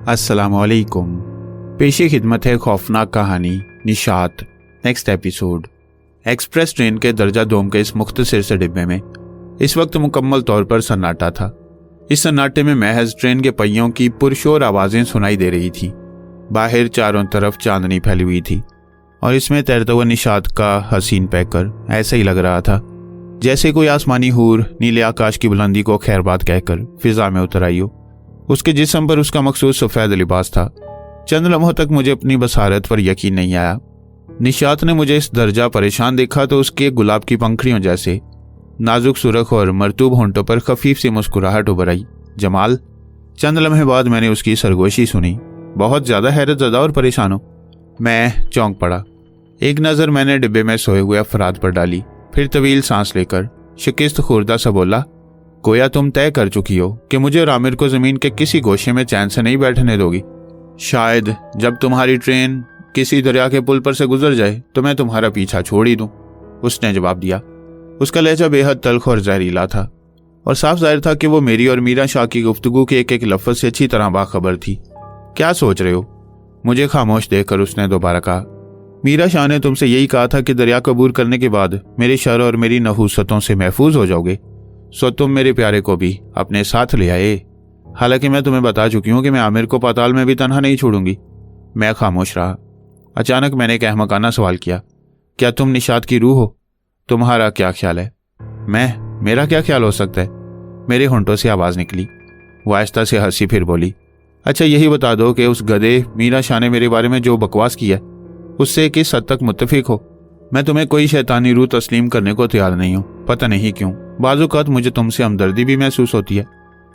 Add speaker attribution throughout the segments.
Speaker 1: अस्सलामुअलैकुम। पेशी खिदमत है खौफनाक कहानी Nishat. Next episode. Express train के दर्जा दोम के इस मुख्तसर से डिब्बे में इस वक्त मुकम्मल तौर पर सन्नाटा था। इस सन्नाटे में महज ट्रेन के पहियों की पुरशोर आवाज़ें सुनाई दे रही थी। बाहर चारों तरफ चांदनी फैली हुई थी और इसमें तैरता हुआ निशात का हसीन पैकर ऐसा ही लग रहा था जैसे कोई आसमानी हूर नीले आकाश की बुलंदी को खैरबाद कहकर फिजा में उतर आई हो। उसके जिस्म पर उसका मखसूस सफ़ेद लिबास था। चंद लम्हों तक मुझे अपनी बसारत पर यकीन नहीं आया। निशात ने मुझे इस दर्जा परेशान देखा तो उसके गुलाब की पंखड़ियों जैसे नाजुक सुरख और मरतूब होंठों पर खफीफ सी मुस्कुराहट उभर आई। जमाल। चंद लम्हे बाद मैंने उसकी सरगोशी सुनी। बहुत ज़्यादा हैरत ज़दा और परेशान हो। मैं चौंक पड़ा। एक नज़र मैंने डिब्बे में सोए हुए अफराद पर डाली, फिर तवील सांस लेकर शिकस्त खुर्दा सा बोला, गोया तुम तय कर चुकी हो कि मुझे और आमिर को ज़मीन के किसी गोशे में चैन से नहीं बैठने दोगी। शायद जब तुम्हारी ट्रेन किसी दरिया के पुल पर से गुजर जाए तो मैं तुम्हारा पीछा छोड़ ही दूं। उसने जवाब दिया। उसका लहजा बेहद तल्ख और जहरीला था और साफ जाहिर था कि वो मेरी और मीरा शाह की गुफ्तगू के एक एक लफ्ज़ से अच्छी तरह बाखबर थी। क्या सोच रहे हो? मुझे खामोश देखकर उसने दोबारा कहा, मीरा शाह ने तुमसे यही कहा था कि दरिया को अबूर करने के बाद मेरे शर और मेरी नहूसतों से महफूज हो जाओगे, सो तुम मेरे प्यारे को भी अपने साथ ले आए। हालांकि मैं तुम्हें बता चुकी हूं कि मैं आमिर को पाताल में भी तन्हा नहीं छोड़ूंगी। मैं खामोश रहा। अचानक मैंने एक अहमकाना सवाल किया, क्या तुम निशात की रूह हो? तुम्हारा क्या ख्याल है? मेरा क्या ख्याल हो सकता है? मेरे होंठों से आवाज़ निकली। वो आहिस्ता से हंसी फिर बोली, अच्छा यही बता दो कि उस गधे मीरा शाह ने मेरे बारे में जो बकवास किया उससे किस हद तक मुत्तफिक हो? मैं तुम्हें कोई शैतानी रूह तस्लीम करने को तैयार नहीं हूँ। पता नहीं क्यों बाज़-औक़ात मुझे तुमसे हमदर्दी भी महसूस होती है,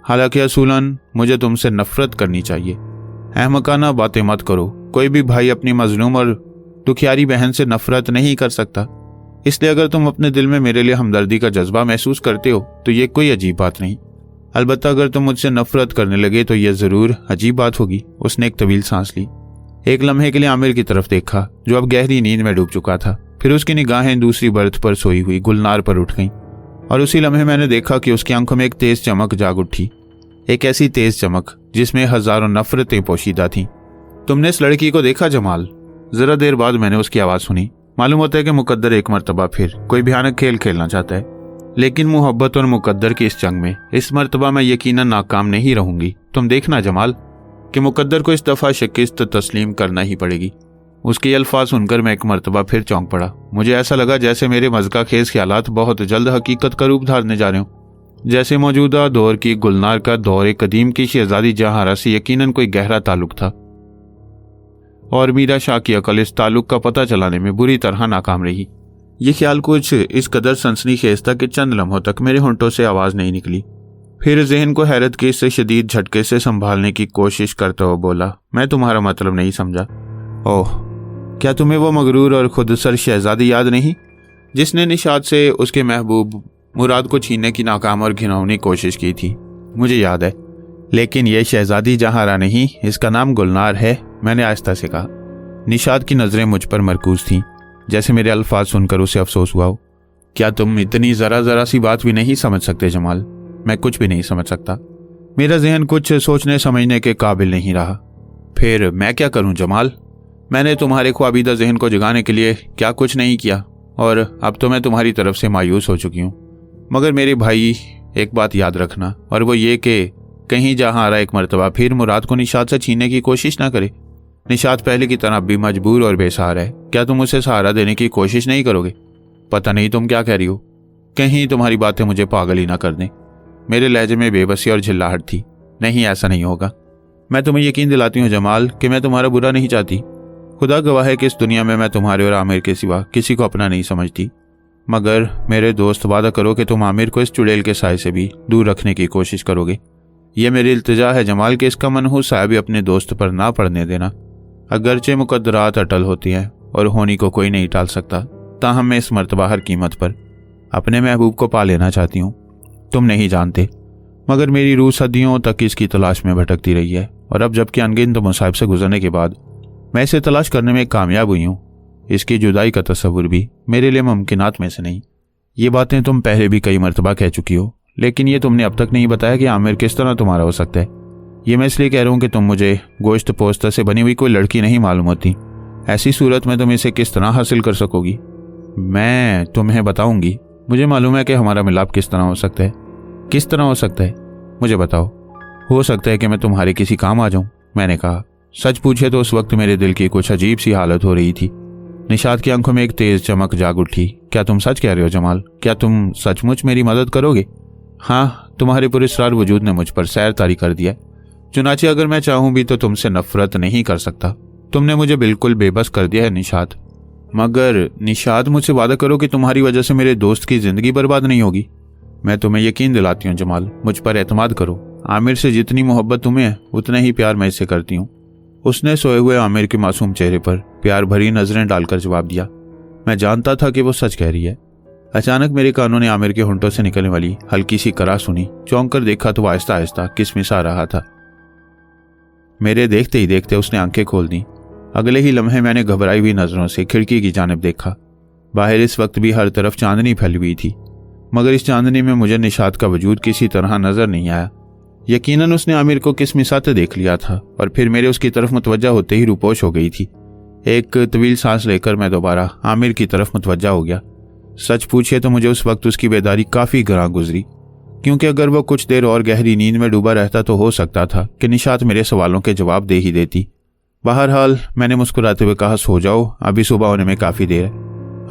Speaker 1: हालांकि असूलन मुझे तुमसे नफरत करनी चाहिए। अहमकाना बातें मत करो। कोई भी भाई अपनी मजलूम और दुखियारी बहन से नफरत नहीं कर सकता। इसलिए अगर तुम अपने दिल में मेरे लिए हमदर्दी का जज्बा महसूस करते हो तो ये कोई अजीब बात नहीं। अलबत्ता अगर तुम मुझसे नफरत करने लगे तो यह ज़रूर अजीब बात होगी। उसने एक तवील सांस ली। एक लम्हे के लिए आमिर की तरफ देखा जो अब गहरी नींद में डूब चुका था। फिर उसकी निगाहें दूसरी बर्थ पर सोई हुई गुलनार पर उठ गईं और उसी लम्हे मैंने देखा कि उसकी आंखों में एक तेज चमक जाग उठी। एक ऐसी तेज चमक जिसमें हजारों नफरतें पोशीदा थीं। तुमने इस लड़की को देखा जमाल? जरा देर बाद मैंने उसकी आवाज़ सुनी। मालूम होता है कि मुकद्दर एक मरतबा फिर कोई भयानक खेल खेलना चाहता है, लेकिन मोहब्बत और मुकद्दर की इस जंग में इस मरतबा मैं यकीनन नाकाम नहीं रहूंगी। तुम देखना जमाल कि मुकद्दर को इस दफ़ा शिकस्त तस्लीम करना ही पड़ेगी। उसके अल्फाज सुनकर मैं एक मरतबा फिर चौंक पड़ा। मुझे ऐसा लगा जैसे मेरे मज़का खेज ख्यालात बहुत जल्द हकीकत का रूप धारने जा रहे हों। जैसे मौजूदा दौर की गुलनार का दौर कदीम की शहजादी जहारा से यकीनन कोई गहरा ताल्लुक था और मीरा शाह की अकल इस ताल्लुक का पता चलाने में बुरी तरह नाकाम रही। ये ख्याल कुछ इस कदर सनसनीखेज था कि चंद लम्हों तक मेरे होंठों से आवाज़ नहीं निकली। फिर जहन को हैरत के इससे शदीद झटके से संभालने की कोशिश करते हुए बोला, मैं तुम्हारा मतलब नहीं समझा। ओह, क्या तुम्हें वो मगरूर और खुदसर शहजादी याद नहीं जिसने निशात से उसके महबूब मुराद को छीनने की नाकाम और घिनौनी कोशिश की थी? मुझे याद है, लेकिन यह शहजादी जहारा नहीं, इसका नाम गुलनार है। मैंने आहिस्ता से कहा। निशात की नज़रें मुझ पर मरकूज थीं, जैसे मेरे अल्फाज सुनकर उसे अफसोस हुआ हो। क्या तुम इतनी ज़रा सी बात भी नहीं समझ सकते जमाल? मैं कुछ भी नहीं समझ सकता। मेरा जहन कुछ सोचने समझने के काबिल नहीं रहा। फिर मैं क्या करूं जमाल? मैंने तुम्हारे ख्वाबीदा जहन को जगाने के लिए क्या कुछ नहीं किया और अब तो मैं तुम्हारी तरफ से मायूस हो चुकी हूँ। मगर मेरे भाई, एक बात याद रखना, और वो ये कि कहीं जहां एक मरतबा फिर मुराद को निशात से छीनने की कोशिश ना करे। निशात पहले की तरह भी मजबूर और बेसहारा है। क्या तुम उसे सहारा देने की कोशिश नहीं करोगे? पता नहीं तुम क्या कह रही हो। कहीं तुम्हारी बातें मुझे पागल ही ना कर दें। मेरे लहजे में बेबसी और झिल्लाहट थी। नहीं, ऐसा नहीं होगा। मैं तुम्हें यकीन दिलाती हूँ जमाल कि मैं तुम्हारा बुरा नहीं चाहती। खुदा गवाह है कि इस दुनिया में मैं तुम्हारे और आमिर के सिवा किसी को अपना नहीं समझती। मगर मेरे दोस्त, वादा करो कि तुम आमिर को इस चुड़ैल के साए से भी दूर रखने की कोशिश करोगे। यह मेरी इल्तिजा है जमाल कि इसका मनहूस साया भी अपने दोस्त पर ना पड़ने देना। अगरचे मुकद्दरात अटल होती हैं और होनी को कोई नहीं टाल सकता, ताहम मैं इस मरतबा हर कीमत पर अपने महबूब को पा लेना चाहती हूँ। तुम नहीं जानते, मगर मेरी रूह सदियों तक इसकी तलाश में भटकती रही है और अब जबकि अनगिनत मुसाइब से गुजरने के बाद मैं इसे तलाश करने में कामयाब हुई हूँ, इसकी जुदाई का तस्वुर भी मेरे लिए मुमकिनात में से नहीं। ये बातें तुम पहले भी कई मरतबा कह चुकी हो, लेकिन ये तुमने अब तक नहीं बताया कि आमिर किस तरह तुम्हारा हो सकता है। ये मैं इसलिए कह रहा हूँ कि तुम मुझे गोश्त पोस्ता से बनी हुई कोई लड़की नहीं मालूम होती। ऐसी सूरत में तुम इसे किस तरह हासिल कर सकोगी? मैं तुम्हें बताऊंगी। मुझे मालूम है कि हमारा मिलाप किस तरह हो सकता है। किस तरह हो सकता है? मुझे बताओ। हो सकता है कि मैं तुम्हारे किसी काम आ जाऊं, मैंने कहा। सच पूछे तो उस वक्त मेरे दिल की कुछ अजीब सी हालत हो रही थी। निशात की आंखों में एक तेज चमक जाग उठी। क्या तुम सच कह रहे हो जमाल? क्या तुम सचमुच मेरी मदद करोगे? हाँ, तुम्हारे पुरस्कार वजूद ने मुझ पर सैर तारी कर दिया। चुनाचे अगर मैं चाहूं भी तो तुमसे नफरत नहीं कर सकता। तुमने मुझे बिल्कुल बेबस कर दिया है निशात। मगर निशात, मुझसे वादा करो कि तुम्हारी वजह से मेरे दोस्त की जिंदगी बर्बाद नहीं होगी। मैं तुम्हें यकीन दिलाती हूँ जमाल, मुझ पर एतमाद करो। आमिर से जितनी मोहब्बत तुम्हें है उतना ही प्यार मैं इससे करती हूँ। उसने सोए हुए आमिर के मासूम चेहरे पर प्यार भरी नजरें डालकर जवाब दिया। मैं जानता था कि वो सच कह रही है। अचानक मेरे कानों ने आमिर के होंठों से निकलने वाली हल्की सी कराह सुनी। चौंक कर देखा तो वो आहिस्ता आहिस्ता किसमिसा रहा था। मेरे देखते ही देखते उसने आंखें खोल दी। अगले ही लम्हे मैंने घबराई हुई नजरों से खिड़की की जानिब देखा। बाहर इस वक्त भी हर तरफ चांदनी फैली हुई थी, मगर इस चांदनी में मुझे निशात का वजूद किसी तरह नजर नहीं आया। यकीनन उसने आमिर को किसमिसाते देख लिया था और फिर मेरे उसकी तरफ मुतवज्जा होते ही रूपोश हो गई थी। एक तवील सांस लेकर मैं दोबारा आमिर की तरफ मुतवज्जा हो गया। सच पूछिए तो मुझे उस वक्त उसकी बेदारी काफी ग्रां गुजरी, क्योंकि अगर वो कुछ देर और गहरी नींद में डूबा रहता तो हो सकता था कि निशात मेरे सवालों के जवाब दे ही देती। बहरहाल मैंने मुस्कुराते हुए कहा, सो जाओ, अभी सुबह होने में काफी देर है।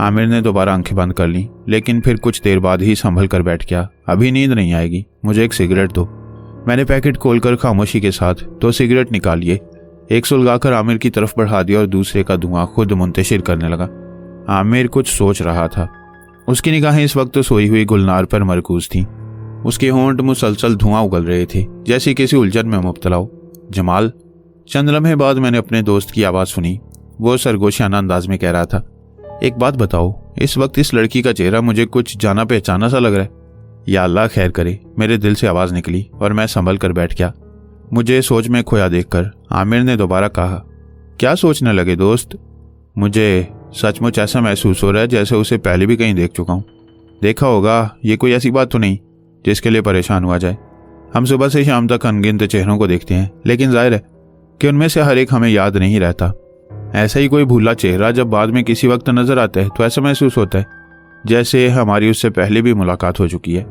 Speaker 1: आमिर ने दोबारा आंखें बंद कर ली, लेकिन फिर कुछ देर बाद ही संभल कर बैठ गया। अभी नींद नहीं आएगी, मुझे एक सिगरेट दो। मैंने पैकेट खोलकर खामोशी के साथ 2 सिगरेट निकाल लिए। एक सुलगाकर आमिर की तरफ बढ़ा दिया और दूसरे का धुआं खुद मुंतशिर करने लगा। आमिर कुछ सोच रहा था। उसकी निगाहें इस वक्त सोई हुई गुलनार पर मरकूज थीं। उसके होंठ मुसलसल धुआं उगल रहे थे, जैसे किसी उलझन में मुब्तला हो। जमाल, चंद लम्हे बाद मैंने अपने दोस्त की आवाज़ सुनी। वो सरगोशियाना अंदाज में कह रहा था, एक बात बताओ, इस वक्त इस लड़की का चेहरा मुझे कुछ जाना पहचाना सा लग रहा है। या अल्लाह खैर करे, मेरे दिल से आवाज़ निकली और मैं संभल कर बैठ गया। मुझे सोच में खोया देखकर आमिर ने दोबारा कहा, क्या सोचने लगे दोस्त? मुझे सचमुच ऐसा महसूस हो रहा है जैसे उसे पहले भी कहीं देख चुका हूँ। देखा होगा, ये कोई ऐसी बात तो नहीं जिसके लिए परेशान हुआ जाए। हम सुबह से शाम तक अनगिनत चेहरों को देखते हैं, लेकिन जाहिर है कि उनमें से हर एक हमें याद नहीं रहता। ऐसा ही कोई भूला चेहरा जब बाद में किसी वक्त नजर आता है तो ऐसा महसूस होता है जैसे हमारी उससे पहले भी मुलाकात हो चुकी है।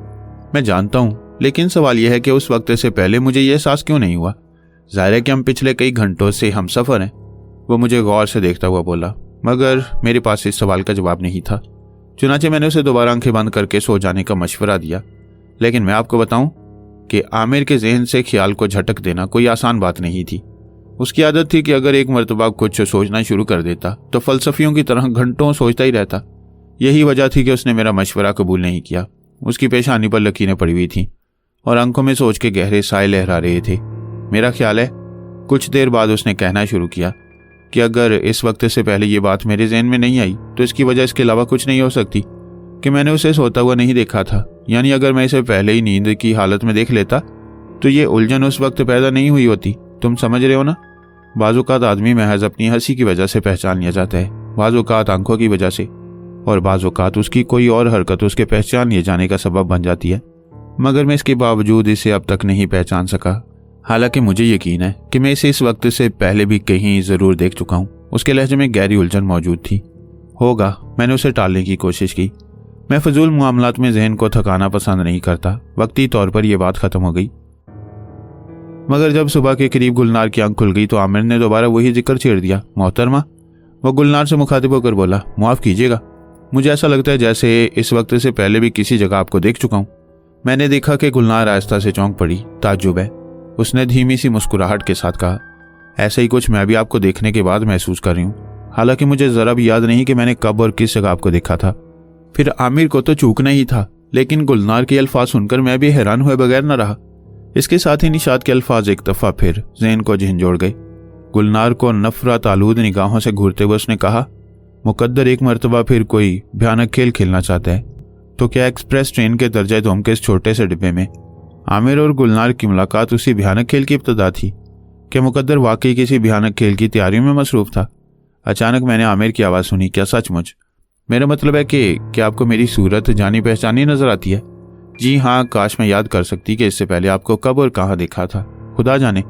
Speaker 1: मैं जानता हूँ, लेकिन सवाल यह है कि उस वक्त से पहले मुझे यह एहसास क्यों नहीं हुआ? जाहिर है कि हम पिछले कई घंटों से हम सफ़र हैं। वो मुझे गौर से देखता हुआ बोला, मगर मेरे पास इस सवाल का जवाब नहीं था। चुनाचे मैंने उसे दोबारा आंखें बंद करके सो जाने का मशवरा दिया। लेकिन मैं आपको बताऊं कि आमिर के जहन से ख्याल को झटक देना कोई आसान बात नहीं थी। उसकी आदत थी कि अगर एक मर्तबा कुछ सोचना शुरू कर देता तो फलसफियों की तरह घंटों सोचता ही रहता। यही वजह थी कि उसने मेरा मशवरा कबूल नहीं किया। उसकी पेशानी पर लकीरें पड़ी हुई थीं और आंखों में सोच के गहरे साए लहरा रहे थे। मेरा ख्याल है कुछ देर बाद उसने कहना शुरू किया कि अगर इस वक्त से पहले ये बात मेरे जहन में नहीं आई तो इसकी वजह इसके अलावा कुछ नहीं हो सकती कि मैंने उसे सोता हुआ नहीं देखा था। यानी अगर मैं इसे पहले ही नींद की हालत में देख लेता तो ये उलझन उस वक्त पैदा नहीं हुई होती। तुम समझ रहे हो ना? बाज़-औक़ात आदमी महज अपनी हंसी की वजह से पहचान लिया जाता है, बाज़-औक़ात आंखों की वजह से, और बाज़-औक़ात उसकी कोई और हरकत उसके पहचान लिए जाने का सबब बन जाती है। मगर मैं इसके बावजूद इसे अब तक नहीं पहचान सका। हालांकि मुझे यकीन है कि मैं इसे इस वक्त से पहले भी कहीं ज़रूर देख चुका हूँ। उसके लहजे में गहरी उलझन मौजूद थी। होगा, मैंने उसे टालने की कोशिश की। मैं फजूल मामलात में जहन को थकाना पसंद नहीं करता। वक्ती तौर पर यह बात ख़त्म हो गई। मगर जब सुबह के करीब गुलनार की आंख खुल गई तो आमिर ने दोबारा वही जिक्र छेड़ दिया। मोहतरमा, वह गुलनार से मुखातिब होकर बोला, माफ़ कीजिएगा, मुझे ऐसा लगता है जैसे इस वक्त से पहले भी किसी जगह आपको देख चुका हूँ। मैंने देखा कि गुलनार आहिस्ता से चौंक पड़ी। ताज्जुब है, उसने धीमी सी मुस्कुराहट के साथ कहा। ऐसा ही कुछ मैं भी आपको देखने के बाद महसूस कर रही हूँ। हालांकि मुझे ज़रा भी याद नहीं कि मैंने कब और किस जगह आपको देखा था। फिर आमिर को तो चूकना ही था, लेकिन गुलनार के अल्फाज सुनकर मैं भी हैरान हुए बगैर न रहा। इसके साथ ही निशात के अल्फाज एक दफ़ा फिर जहन को झंझोड़ गए। गुलनार को नफरत आलूद निगाहों से घूरते हुए उसने कहा, मुकद्दर एक मरतबा फिर कोई भयानक खेल खेलना चाहता है। तो क्या एक्सप्रेस ट्रेन के दर्जे दोम के इस छोटे से डिब्बे में आमिर और गुलनार की मुलाकात उसी भयानक खेल की इब्तिदा थी? क्या मुकद्दर वाकई किसी भयानक खेल की तैयारी में मसरूफ था? अचानक मैंने आमिर की आवाज़ सुनी, क्या सचमुच? मेरा मतलब है कि क्या आपको मेरी सूरत जानी पहचानी नजर आती है? जी हाँ, काश मैं याद कर सकती कि इससे पहले आपको कब और कहाँ देखा था। खुदा जाने।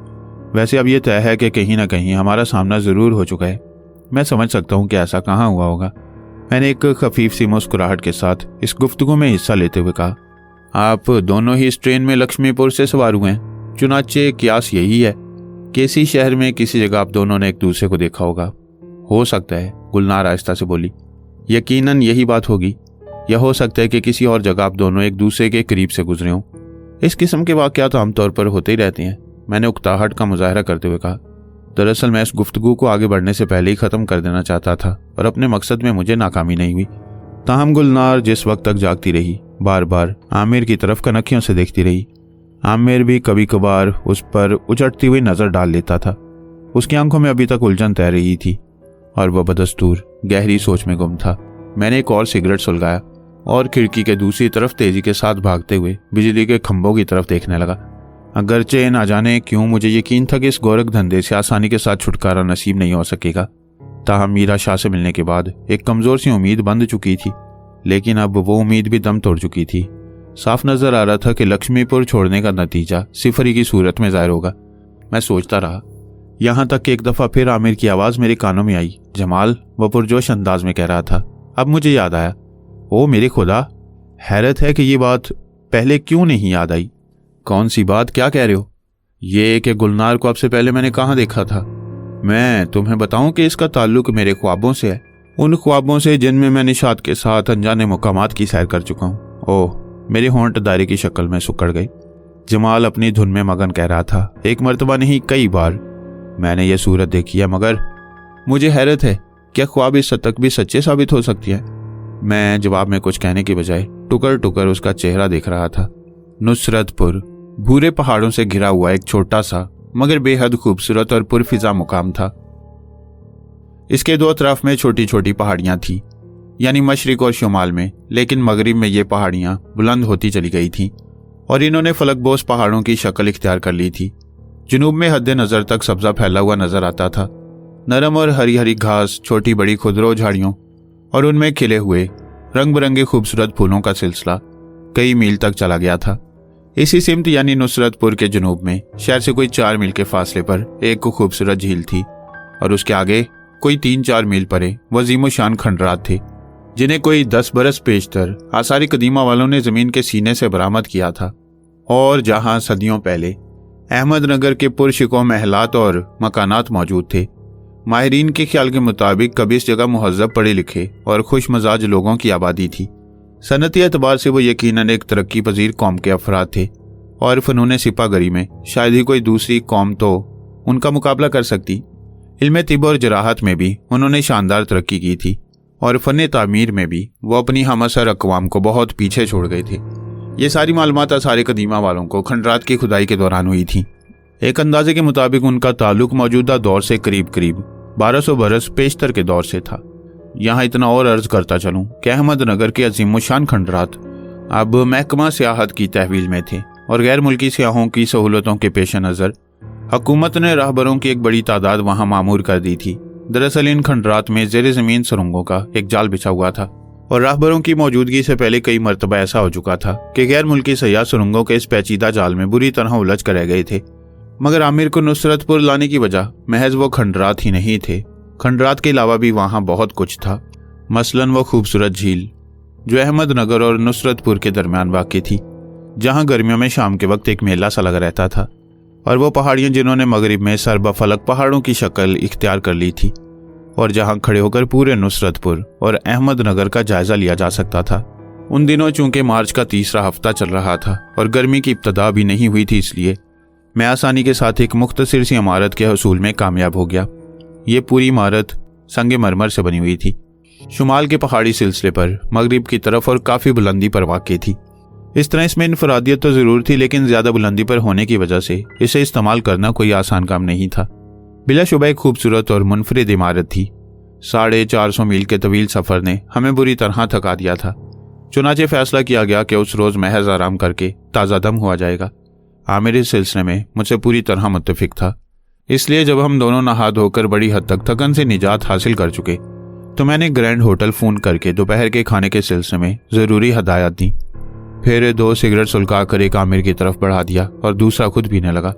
Speaker 1: वैसे अब ये तय है कि कहीं ना कहीं हमारा सामना ज़रूर हो चुका है। मैं समझ सकता हूँ कि ऐसा कहाँ हुआ होगा। मैंने एक खफीफ सी मुस्कुराहट के साथ इस गुफ्तगू में हिस्सा लेते हुए कहा, आप दोनों ही इस ट्रेन में लक्ष्मीपुर से सवार हुए हैं। चुनाचे कियास यही है कि इसी शहर में किसी जगह आप दोनों ने एक दूसरे को देखा होगा। हो सकता है, गुलनार आहिस्ता से बोली, यकीनन यही बात होगी। यह हो सकता है कि किसी और जगह आप दोनों एक दूसरे के करीब से गुजरे हों। इस किस्म के वाक़यात आमतौर पर होते ही रहते हैं, मैंने उकताहट का मुजाहरा करते हुए कहा। दरअसल मैं इस गुफ्तगू को आगे बढ़ने से पहले ही ख़त्म कर देना चाहता था और अपने मकसद में मुझे नाकामी नहीं हुई। ताहम गुलनार जिस वक्त तक जागती रही, बार बार आमिर की तरफ कनखियों से देखती रही। आमिर भी कभी कभार उस पर उचटती हुई नज़र डाल लेता था। उसकी आंखों में अभी तक उलझन तैर रही थी और वह बदस्तूर गहरी सोच में गुम था। मैंने एक और सिगरेट सुलगाया और खिड़की के दूसरी तरफ तेजी के साथ भागते हुए बिजली के खंभों की तरफ देखने लगा। अगरचे ना जाने क्यों मुझे यकीन था कि इस गोरख धंधे से आसानी के साथ छुटकारा नसीब नहीं हो सकेगा। ताहम मीरा शाह से मिलने के बाद एक कमज़ोर सी उम्मीद बंध चुकी थी, लेकिन अब वो उम्मीद भी दम तोड़ चुकी थी। साफ नजर आ रहा था कि लक्ष्मीपुर छोड़ने का नतीजा सिफरी की सूरत में ज़ाहिर होगा। मैं सोचता रहा, यहाँ तक कि एक दफ़ा फिर आमिर की आवाज़ मेरे कानों में आई। जमाल, वो पुरजोश अंदाज में कह रहा था। अब मुझे याद आया, ओ मेरे खुदा, हैरत है कि ये बात पहले क्यों नहीं याद आई। कौन सी बात, क्या कह रहे हो? ये कि गुलनार को आपसे पहले मैंने कहाँ देखा था। मैं तुम्हें बताऊं कि इसका ताल्लुक मेरे ख्वाबों से है, उन ख्वाबों से जिनमें मैं निशात के साथ अनजाने मुकामात की सैर कर चुका हूँ। ओह, मेरी होंठ दायरे की शक्ल में सुकड़ गई। जमाल अपनी धुन में मगन कह रहा था, एक मर्तबा नहीं कई बार मैंने ये सूरत देखी है, मगर मुझे हैरत है, क्या ख्वाब इस हद तक भी सच्चे साबित हो सकती है? मैं जवाब में कुछ कहने के बजाय टुकर टुकर उसका चेहरा देख रहा था। नुसरतपुर भूरे पहाड़ों से घिरा हुआ एक छोटा सा मगर बेहद खूबसूरत और पुरफिजा मुकाम था। इसके दो तरफ में छोटी छोटी पहाड़ियां थीं, यानी मशरिक और शुमाल में, लेकिन मगरिब में ये पहाड़ियां बुलंद होती चली गई थीं और इन्होंने फलकबोस पहाड़ों की शक्ल इख्तियार कर ली थी। जुनूब में हद नज़र तक सब्जा फैला हुआ नजर आता था। नरम और हरी हरी घास, छोटी बड़ी खुदरो झाड़ियों और उनमें खिले हुए रंग बिरंगे खूबसूरत फूलों का सिलसिला कई मील तक चला गया था। इसी सिमत यानी नुसरतपुर के जुनूब में शहर से कोई 4 मील के फासले पर एक खूबसूरत झील थी और उसके आगे कोई 3-4 मील परे वजीमो शान खंडरात थे, जिन्हें कोई 10 बरस पेशतर आसारी कदीमा वालों ने जमीन के सीने से बरामद किया था और जहां सदियों पहले अहमदनगर के पुरशिको महलात और मकानात मौजूद थे। माहिरीन के ख्याल के मुताबिक कभी इस जगह मुहज़्ज़ब, पढ़े लिखे और खुश मजाज लोगों की आबादी थी। सनती एतबार से वो यकीनन एक तरक्की पजीर कौम के अफराद थे और फ़नून सिपागरी में शायद ही कोई दूसरी कौम तो उनका मुकाबला कर सकती। इल्म तिब और जराहत में भी उन्होंने शानदार तरक्की की थी और फ़न तामीर में भी वो अपनी हमअसर अक़वाम को बहुत पीछे छोड़ गए थे। ये सारी मालूमात आसारी कदीमा वालों को खंडरात की खुदाई के दौरान हुई थी। एक अंदाजे के मुताबिक उनका ताल्लुक मौजूदा दौर से करीब करीब 1200 बरस पेशतर के दौर से था। यहाँ इतना और अर्ज करता चलूँ कि अहमदनगर के अजीमुशान खंडरात अब महकमा सियाहत की तहवील में थे और गैर मुल्की सियाहों की सहूलतों के पेश नज़र हुकूमत ने राहबरों की एक बड़ी तादाद वहाँ मामूर कर दी थी। दरअसल इन खंडरात में ज़ेर ज़मीन सुरंगों का एक जाल बिछा हुआ था और राहबरों की मौजूदगी से पहले कई मरतबा ऐसा हो चुका था कि गैर मुल्की सयाह सुरंगों के इस पेचीदा जाल में बुरी तरह उलझ कर रह गए थे। मगर आमिर को नुसरतपुर लाने की वजह महज वो खंडरात ही नहीं थे। खंडरात के अलावा भी वहाँ बहुत कुछ था। मसलन वो खूबसूरत झील जो अहमदनगर और नुसरतपुर के दरमियान वाक़ई थी, जहाँ गर्मियों में शाम के वक्त एक मेला सा लगा रहता था, और वो पहाड़ियाँ जिन्होंने मगरिब में सरबफलक पहाड़ों की शक्ल इख्तियार कर ली थी और जहाँ खड़े होकर पूरे नुसरतपुर और अहमदनगर का जायजा लिया जा सकता था। उन दिनों चूंकि मार्च का तीसरा हफ्ता चल रहा था और गर्मी की इब्तदा भी नहीं हुई थी, इसलिए मैं आसानी के साथ एक मुख्तसर सी इमारत के हसूल में कामयाब हो गया। ये पूरी इमारत संगे मरमर से बनी हुई थी, शुमाल के पहाड़ी सिलसिले पर मगरिब की तरफ और काफ़ी बुलंदी पर वाक़ई थी। इस तरह इसमें इनफरादियत तो ज़रूर थी, लेकिन ज़्यादा बुलंदी पर होने की वजह से इसे इस्तेमाल करना कोई आसान काम नहीं था। बिलाशुबह एक खूबसूरत और मुनफरिद इमारत थी। 450 मील के तवील सफ़र ने हमें बुरी तरह थका दिया था। चुनाचे फैसला किया गया कि उस रोज़ महज आराम करके ताज़ा दम हुआ जाएगा। आमिर इस सिलसिले में मुझसे पूरी तरह मुत्तफिक था। इसलिए जब हम दोनों नहा धोकर बड़ी हद तक थकन से निजात हासिल कर चुके तो मैंने ग्रैंड होटल फ़ोन करके दोपहर के खाने के सिलसिले में ज़रूरी हदायत दी। फिर 2 सिगरेट सुलगा कर एक आमिर की तरफ बढ़ा दिया और दूसरा खुद पीने लगा।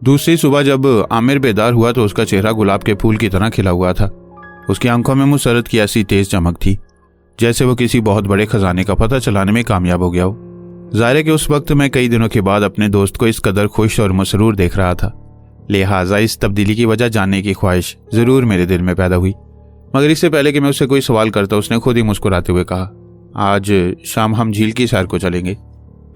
Speaker 1: दूसरी सुबह जब आमिर बेदार हुआ तो उसका चेहरा गुलाब के फूल की तरह खिला हुआ था। उसकी आंखों में मुसरत की ऐसी तेज चमक थी जैसे वो किसी बहुत बड़े खजाने का पता चलाने में कामयाब हो गया हो। जाहिर है कि उस वक्त मैं कई दिनों के बाद अपने दोस्त को इस कदर खुश और मसरूर देख रहा था, लिहाजा इस तब्दीली की वजह जानने की ख्वाहिश जरूर मेरे दिल में पैदा हुई। मगर इससे पहले कि मैं उससे कोई सवाल करता उसने खुद ही मुस्कुराते हुए कहा, आज शाम हम झील की सैर को चलेंगे।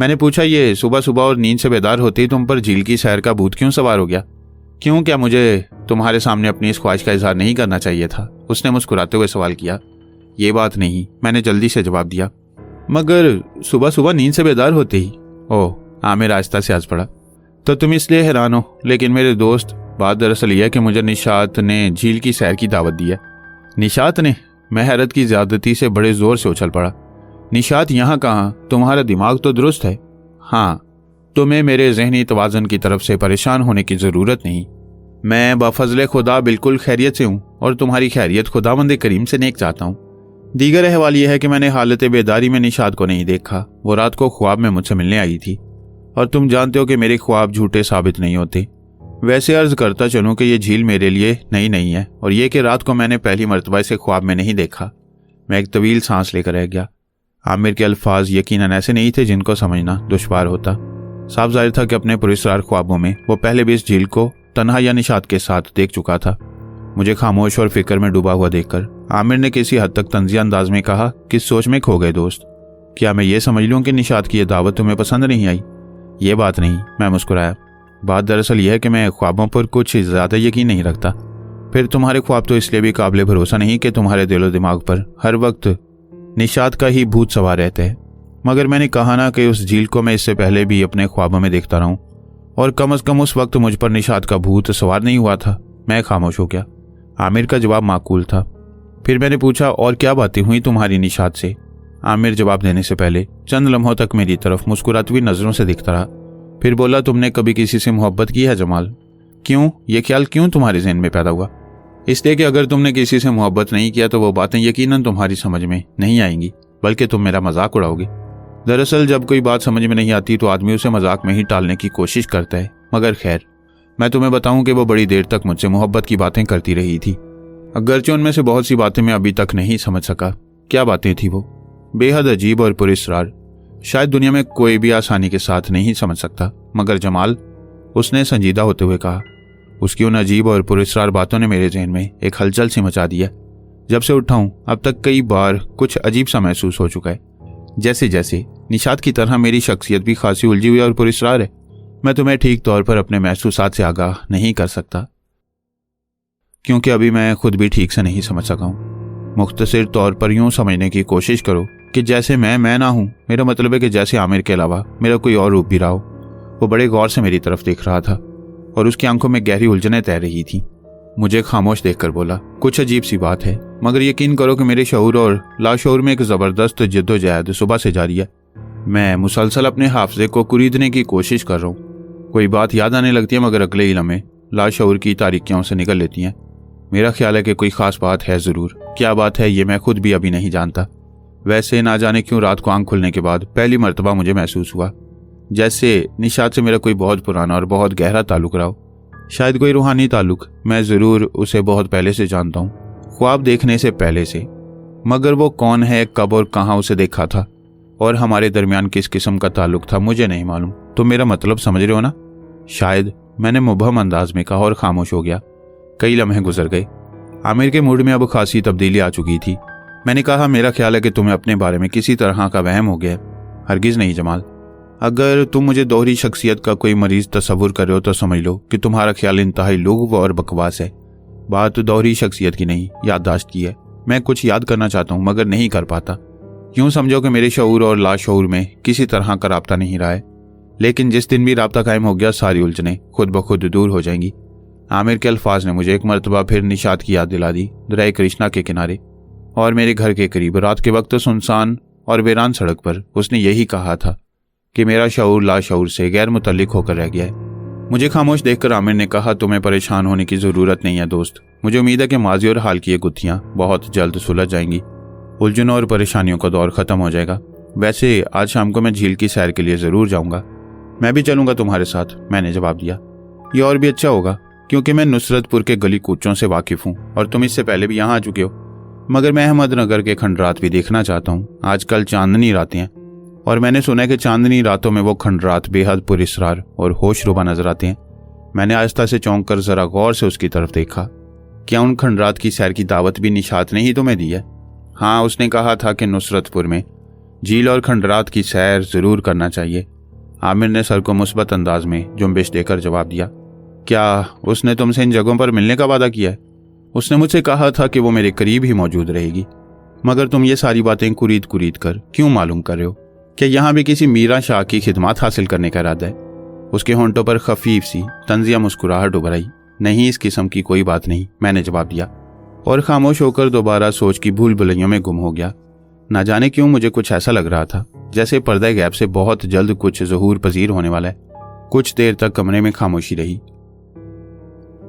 Speaker 1: मैंने पूछा, ये सुबह सुबह और नींद से बेदार होते ही तुम पर झील की सैर का भूत क्यों सवार हो गया? क्यों, क्या मुझे तुम्हारे सामने अपनी इस ख्वाहिश का इजहार नहीं करना चाहिए था? उसने मुस्कुराते हुए सवाल किया। ये बात नहीं, मैंने जल्दी से जवाब दिया। मगर सुबह सुबह नींद से बेदार होते ही? ओह, आमिर आहिस्ता से हंस पड़ा। तो तुम इसलिए हैरान हो? लेकिन मेरे दोस्त, बात दरअसल यह है कि मुझे निशात ने झील की सैर की दावत दी है। निशात ने? मैं हैरत की ज्यादती से बड़े जोर से उछल पड़ा। निशात यहाँ कहाँ? तुम्हारा दिमाग तो दुरुस्त है। हाँ, तुम्हें मेरे जहनी तवाज़ुन की तरफ से परेशान होने की जरूरत नहीं। मैं बफजले खुदा बिल्कुल खैरियत से हूँ और तुम्हारी खैरियत खुदावंद करीम से नेक चाहता हूँ। दीगर अहवाल यह है कि मैंने हालत बेदारी में निशात को नहीं देखा। वो रात को ख्वाब में मुझसे मिलने आई थी और तुम जानते हो कि मेरे ख्वाब झूठे साबित नहीं होते। वैसे अर्ज करता चलूं कि यह झील मेरे लिए नई नहीं है और यह कि रात को मैंने पहली मर्तबा इसे ख्वाब में नहीं देखा। मैं एक तवील सांस लेकर रह गया। आमिर के अल्फाज यकीनन ऐसे नहीं थे जिनको समझना दुश्वार होता। साफ जाहिर था कि अपने पुरस्कार ख्वाबों में वो पहले भी इस झील को तन्हा या निशात के साथ देख चुका था। मुझे खामोश और फिक्र में डूबा हुआ देखकर आमिर ने किसी हद तक तंजिया अंदाज में कहा, किस सोच में खो गए दोस्त? क्या मैं ये समझ लूं कि निशात की यह दावत तुम्हें पसंद नहीं आई? ये बात नहीं, मैं मुस्कुराया। बात दरअसल यह है कि मैं ख्वाबों पर कुछ ज़्यादा यकीन नहीं रखता। फिर तुम्हारे ख्वाब तो इसलिए भी काबिल भरोसा नहीं कि तुम्हारे दिलो दिमाग पर हर वक्त निशात का ही भूत सवार रहते हैं। मगर मैंने कहा ना कि उस झील को मैं इससे पहले भी अपने ख्वाबों में देखता रहूं और कम से कम उस वक्त मुझ पर निशात का भूत सवार नहीं हुआ था। मैं खामोश हो गया। आमिर का जवाब माकूल था। फिर मैंने पूछा, और क्या बातें हुई तुम्हारी निशात से? आमिर जवाब देने से पहले चंद लम्हों तक मेरी तरफ मुस्कुराती हुई नजरों से दिखता रहा। फिर बोला, तुमने कभी किसी से मोहब्बत की है जमाल? क्यों? ये ख्याल क्यों तुम्हारे ज़हन में पैदा हुआ? इसलिए कि अगर तुमने किसी से मोहब्बत नहीं किया तो वो बातें यकीनन तुम्हारी समझ में नहीं आएंगी, बल्कि तुम मेरा मजाक उड़ाओगे। दरअसल जब कोई बात समझ में नहीं आती तो आदमी उसे मजाक में ही टालने की कोशिश करता है। मगर खैर, मैं तुम्हें बताऊं कि वो बड़ी देर तक मुझसे मोहब्बत की बातें करती रही थी। अगरचे उनमें से बहुत सी बातें मैं अभी तक नहीं समझ सका। क्या बातें थी वो? बेहद अजीब और पुरस्कार। शायद दुनिया में कोई भी आसानी के साथ नहीं समझ सकता। मगर जमाल, उसने संजीदा होते हुए कहा, उसकी उन अजीब और पुरस्कार बातों ने मेरे जहन में एक हलचल सी मचा दिया। जब से उठा हूं अब तक कई बार कुछ अजीब सा महसूस हो चुका है। जैसे जैसे निशात की तरह मेरी शख्सियत भी खासी उलझी हुई और पुरस्कार है। मैं तुम्हें ठीक तौर पर अपने महसूसात से आगाह नहीं कर सकता क्योंकि अभी मैं खुद भी ठीक से नहीं समझ सका हूं। मुख्तसर तौर पर यूं समझने की कोशिश करो कि जैसे मैं ना हूं। मेरा मतलब है कि जैसे आमिर के अलावा मेरा कोई और रूप भी रहा हो। वो बड़े गौर से मेरी तरफ देख रहा था और उसकी आंखों में गहरी उलझनें तैर रही थी। मुझे खामोश देखकर बोला, कुछ अजीब सी बात है, मगर यकीन करो कि मेरे शऊर और लाशऊर में एक ज़बरदस्त जद्दोजहद सुबह से जारी है। मैं मुसलसल अपने हाफजे को कुरीदने की कोशिश कर रहा हूँ। कोई बात याद आने लगती है मगर अगले ही लम्हे लाशऊर की तारीकियों से निकल लेती हैं। मेरा ख्याल है कि कोई खास बात है ज़रूर। क्या बात है ये मैं खुद भी अभी नहीं जानता। वैसे ना जाने क्यों रात को आंख खुलने के बाद पहली मर्तबा मुझे महसूस हुआ जैसे निशात से मेरा कोई बहुत पुराना और बहुत गहरा ताल्लुक रहा हो। शायद कोई रूहानी ताल्लुक। मैं ज़रूर उसे बहुत पहले से जानता हूँ, ख्वाब देखने से पहले से। मगर वो कौन है, कब और कहाँ उसे देखा था और हमारे दरमियान किस किस्म का ताल्लुक था मुझे नहीं मालूम। तो मेरा मतलब समझ रहे हो ना? शायद, मैंने मुबहम अंदाज में कहा और खामोश हो गया। कई लम्हे गुजर गए। आमिर के मूड में अब खासी तब्दीली आ चुकी थी। मैंने कहा, मेरा ख्याल है कि तुम्हें अपने बारे में किसी तरह का वहम हो गया। हरगिज़ नहीं जमाल। अगर तुम मुझे दोहरी शख्सियत का कोई मरीज तस्वुर कर रहे हो तो समझ लो कि तुम्हारा ख्याल इंतहाई लुग़्व और बकवास है। बात दोहरी शख्सियत की नहीं, याददाश्त की है। मैं कुछ याद करना चाहता हूँ मगर नहीं कर पाता। यूं समझो कि मेरे शऊर और लाशऊर में किसी तरह का राब्ता नहीं रहा है। लेकिन जिस दिन भी राब्ता कायम हो गया सारी उलझनें खुद ब खुद दूर हो जाएंगी। आमिर के अल्फाज ने मुझे एक मरतबा फिर निशात की याद दिला दी। दरिया कृष्णा के किनारे और मेरे घर के करीब रात के वक्त सुनसान और वीरान सड़क पर उसने यही कहा था कि मेरा शऊर लाशऊर से गैर मुतल्लिक होकर रह गया है। मुझे खामोश देखकर आमिर ने कहा, तुम्हें परेशान होने की ज़रूरत नहीं है दोस्त। मुझे उम्मीद है कि माजी और हाल की ये गुत्थियाँ बहुत जल्द सुलझ जाएंगी। उलझनों और परेशानियों का दौर ख़त्म हो जाएगा। वैसे आज शाम को मैं झील की सैर के लिए ज़रूर जाऊँगा। मैं भी चलूँगा तुम्हारे साथ, मैंने जवाब दिया। ये और भी अच्छा होगा क्योंकि मैं नुसरतपुर के गली कूचों से वाकिफ हूँ और तुम इससे पहले भी यहाँ आ चुके हो। मगर मैं अहमदनगर के खंडरात भी देखना चाहता हूँ। आजकल चांदनी रातें हैं और मैंने सुना है कि चांदनी रातों में वो खंडरात बेहद पुरस्रार और होशरुबा नजर आते हैं। मैंने आस्था से चौंक कर जरा गौर से उसकी तरफ देखा। क्या उन खंडरात की सैर की दावत भी निशात ने ही तुम्हें दी है? हाँ, उसने कहा था कि नुसरतपुर में झील और खंडरात की सैर जरूर करना चाहिए। आमिर ने सर को मुस्बत अंदाज में जुम्बिश देकर जवाब दिया। क्या उसने तुमसे इन जगहों पर मिलने का वादा किया है? उसने मुझसे कहा था कि वो मेरे करीब ही मौजूद रहेगी। मगर तुम ये सारी बातें कुरीद कुरीद कर क्यों मालूम कर रहे हो? क्या यहाँ भी किसी मीरा शाह की खिदमत हासिल करने का इरादा है? उसके होंठों पर खफीफ सी तंजिया मुस्कुराहट उभर आई। नहीं, इस किस्म की कोई बात नहीं, मैंने जवाब दिया और खामोश होकर दोबारा सोच की भूल भुलैयों में गुम हो गया। ना जाने क्यों मुझे कुछ ऐसा लग रहा था जैसे पर्दे गैब से बहुत जल्द कुछ ज़हूर पजीर होने वाला है। कुछ देर तक कमरे में खामोशी रही।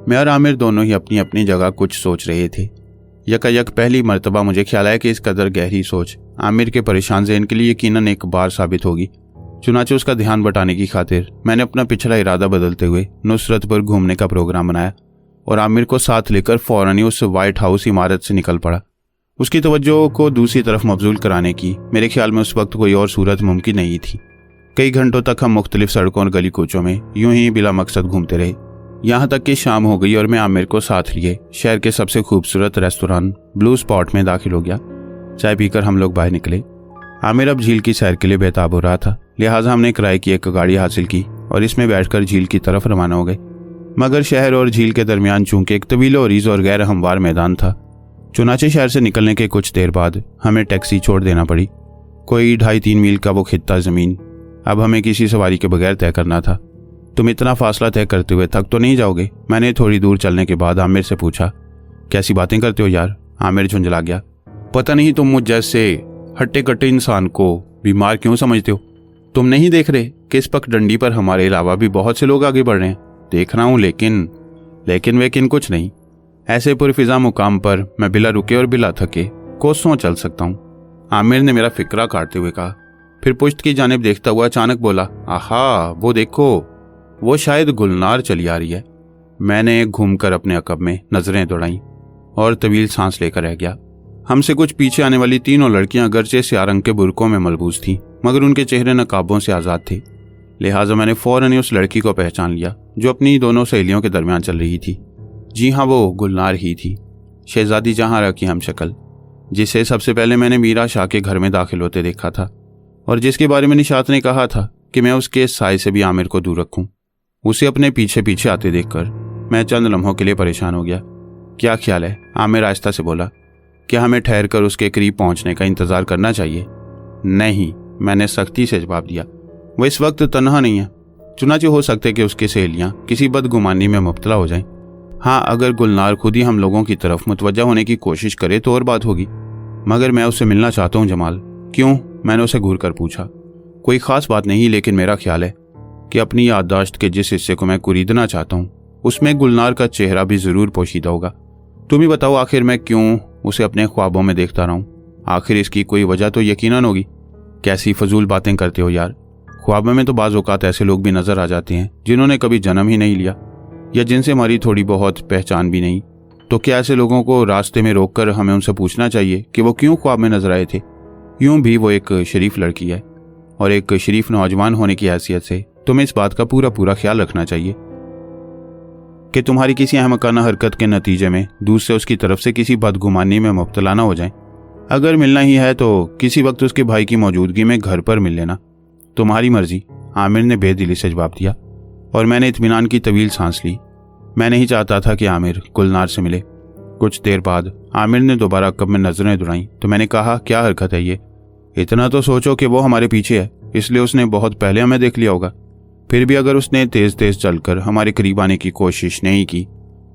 Speaker 1: मैं और आमिर दोनों ही अपनी अपनी जगह कुछ सोच रहे थे। यकायक पहली मर्तबा मुझे ख्याल आया कि इस कदर गहरी सोच आमिर के परेशान ज़हन के लिए यकीनन एक बार साबित होगी। चुनाचे उसका ध्यान बटाने की खातिर मैंने अपना पिछला इरादा बदलते हुए नुसरतपुर घूमने का प्रोग्राम बनाया और आमिर को साथ लेकर फौरन ही उस व्हाइट हाउस इमारत से निकल पड़ा। उसकी तवज्जो को दूसरी तरफ मबजूल कराने की मेरे ख्याल में उस वक्त कोई और सूरत मुमकिन नहीं थी। कई घंटों तक हम मुख्तलिफ सड़कों और गली कूचों में यूं ही बिला मकसद घूमते रहे, यहाँ तक कि शाम हो गई और मैं आमिर को साथ लिए शहर के सबसे खूबसूरत रेस्तोरां ब्लू स्पॉट में दाखिल हो गया। चाय पीकर हम लोग बाहर निकले। आमिर अब झील की सैर के लिए बेताब हो रहा था, लिहाजा हमने किराए की एक गाड़ी हासिल की और इसमें बैठकर झील की तरफ रवाना हो गए। मगर शहर और झील के दरमियान चूंकि एक तवील और रीज़ और गैर हमवार मैदान था, चुनाचे शहर से निकलने के कुछ देर बाद हमें टैक्सी छोड़ देना पड़ी। कोई 2.5-3 मील का वो खित्ता ज़मीन अब हमें किसी सवारी के बगैर तय करना था। तुम इतना फासला तय करते हुए थक तो नहीं जाओगे? मैंने थोड़ी दूर चलने के बाद आमिर से पूछा। कैसी बातें करते हो यार? आमिर झुंझला गया। पता नहीं तुम मुझ जैसे हट्टे कट्टे इंसान को बीमार क्यों समझते हो? तुम नहीं देख रहे कि इस पगडंडी पर हमारे अलावा भी बहुत से लोग आगे बढ़ रहे हैं? देख रहा हूं, लेकिन कुछ नहीं। ऐसे पुरफिजा मुकाम पर मैं बिला रुके और बिला थके कोसों चल सकता हूं। आमिर ने मेरा फिक्रा काटते हुए कहा। फिर पुश्त की जानिब देखता हुआ अचानक बोला, आहा, वो देखो, वो शायद गुलनार चली आ रही है। मैंने घूमकर अपने अकब में नजरें दौड़ाई और तवील सांस लेकर रह गया। हमसे कुछ पीछे आने वाली तीनों लड़कियां अगरचे स्याह रंग के बुरकों में मलबूस थीं, मगर उनके चेहरे नकाबों से आज़ाद थे। लिहाजा मैंने फौरन ही उस लड़की को पहचान लिया जो अपनी दोनों सहेलियों के दरमियान चल रही थी। जी हाँ, वो गुलनार ही थी, शहजादी जहां की हम शक्ल, जिसे सबसे पहले मैंने मीरा शाह के घर में दाखिल होते देखा था और जिसके बारे में निशात ने कहा था कि मैं उसके साय से भी आमिर को दूर रखूं। उसे अपने पीछे पीछे आते देखकर मैं चंद लम्हों के लिए परेशान हो गया। क्या ख्याल है? आमिर आहिस्ता से बोला। क्या हमें ठहर कर उसके करीब पहुंचने का इंतजार करना चाहिए? नहीं, मैंने सख्ती से जवाब दिया। वह इस वक्त तन्हा नहीं है, चुनाचे हो सकते कि उसकी सहेलियां किसी बदगुमानी में मुब्तला हो जाएं। हाँ, अगर गुलनार खुद ही हम लोगों की तरफ मुतवज्जा होने की कोशिश करे तो और बात होगी, मगर मैं उससे मिलना चाहता हूँ जमाल। क्यों? मैंने उसे घूर कर पूछा। कोई खास बात नहीं, लेकिन मेरा ख्याल है कि अपनी याददाश्त के जिस हिस्से को मैं कुरीदना चाहता हूँ उसमें गुलनार का चेहरा भी जरूर पोशीदा होगा। तुम ही बताओ, आखिर मैं क्यों उसे अपने ख्वाबों में देखता रहूं? आखिर इसकी कोई वजह तो यकीनन होगी। कैसी फजूल बातें करते हो यार। ख्वाबों में तो बाज़ औक़ात ऐसे लोग भी नजर आ जाते हैं जिन्होंने कभी जन्म ही नहीं लिया या जिनसे हमारी थोड़ी बहुत पहचान भी नहीं। तो क्या ऐसे लोगों को रास्ते में रोककर हमें उनसे पूछना चाहिए कि वो क्यों ख्वाब में नजर आए थे? यूं भी वो एक शरीफ लड़की है और एक शरीफ नौजवान होने की हैसियत से तुम्हें इस बात का पूरा कियाल रखना चाहिए कि तुम्हारी किसी अहमकाना हरकत के नतीजे में दूसरे उसकी तरफ से किसी बदगुमानी में मुब्तला ना हो जाए। अगर मिलना ही है तो किसी वक्त उसके भाई की मौजूदगी में घर पर मिल लेना। तुम्हारी मर्जी, आमिर ने बेदिली से जवाब दिया और मैंने इत्मीनान की तवील सांस ली। मैं नहीं चाहता था कि आमिर गुलनार से मिले। कुछ देर बाद आमिर ने दोबारा कब में नजरें दुड़ाई तो मैंने कहा, क्या हरकत है ये? इतना तो सोचो कि वो हमारे पीछे है, इसलिए उसने बहुत पहले हमें देख लिया होगा। फिर भी अगर उसने तेज तेज चलकर हमारे करीब आने की कोशिश नहीं की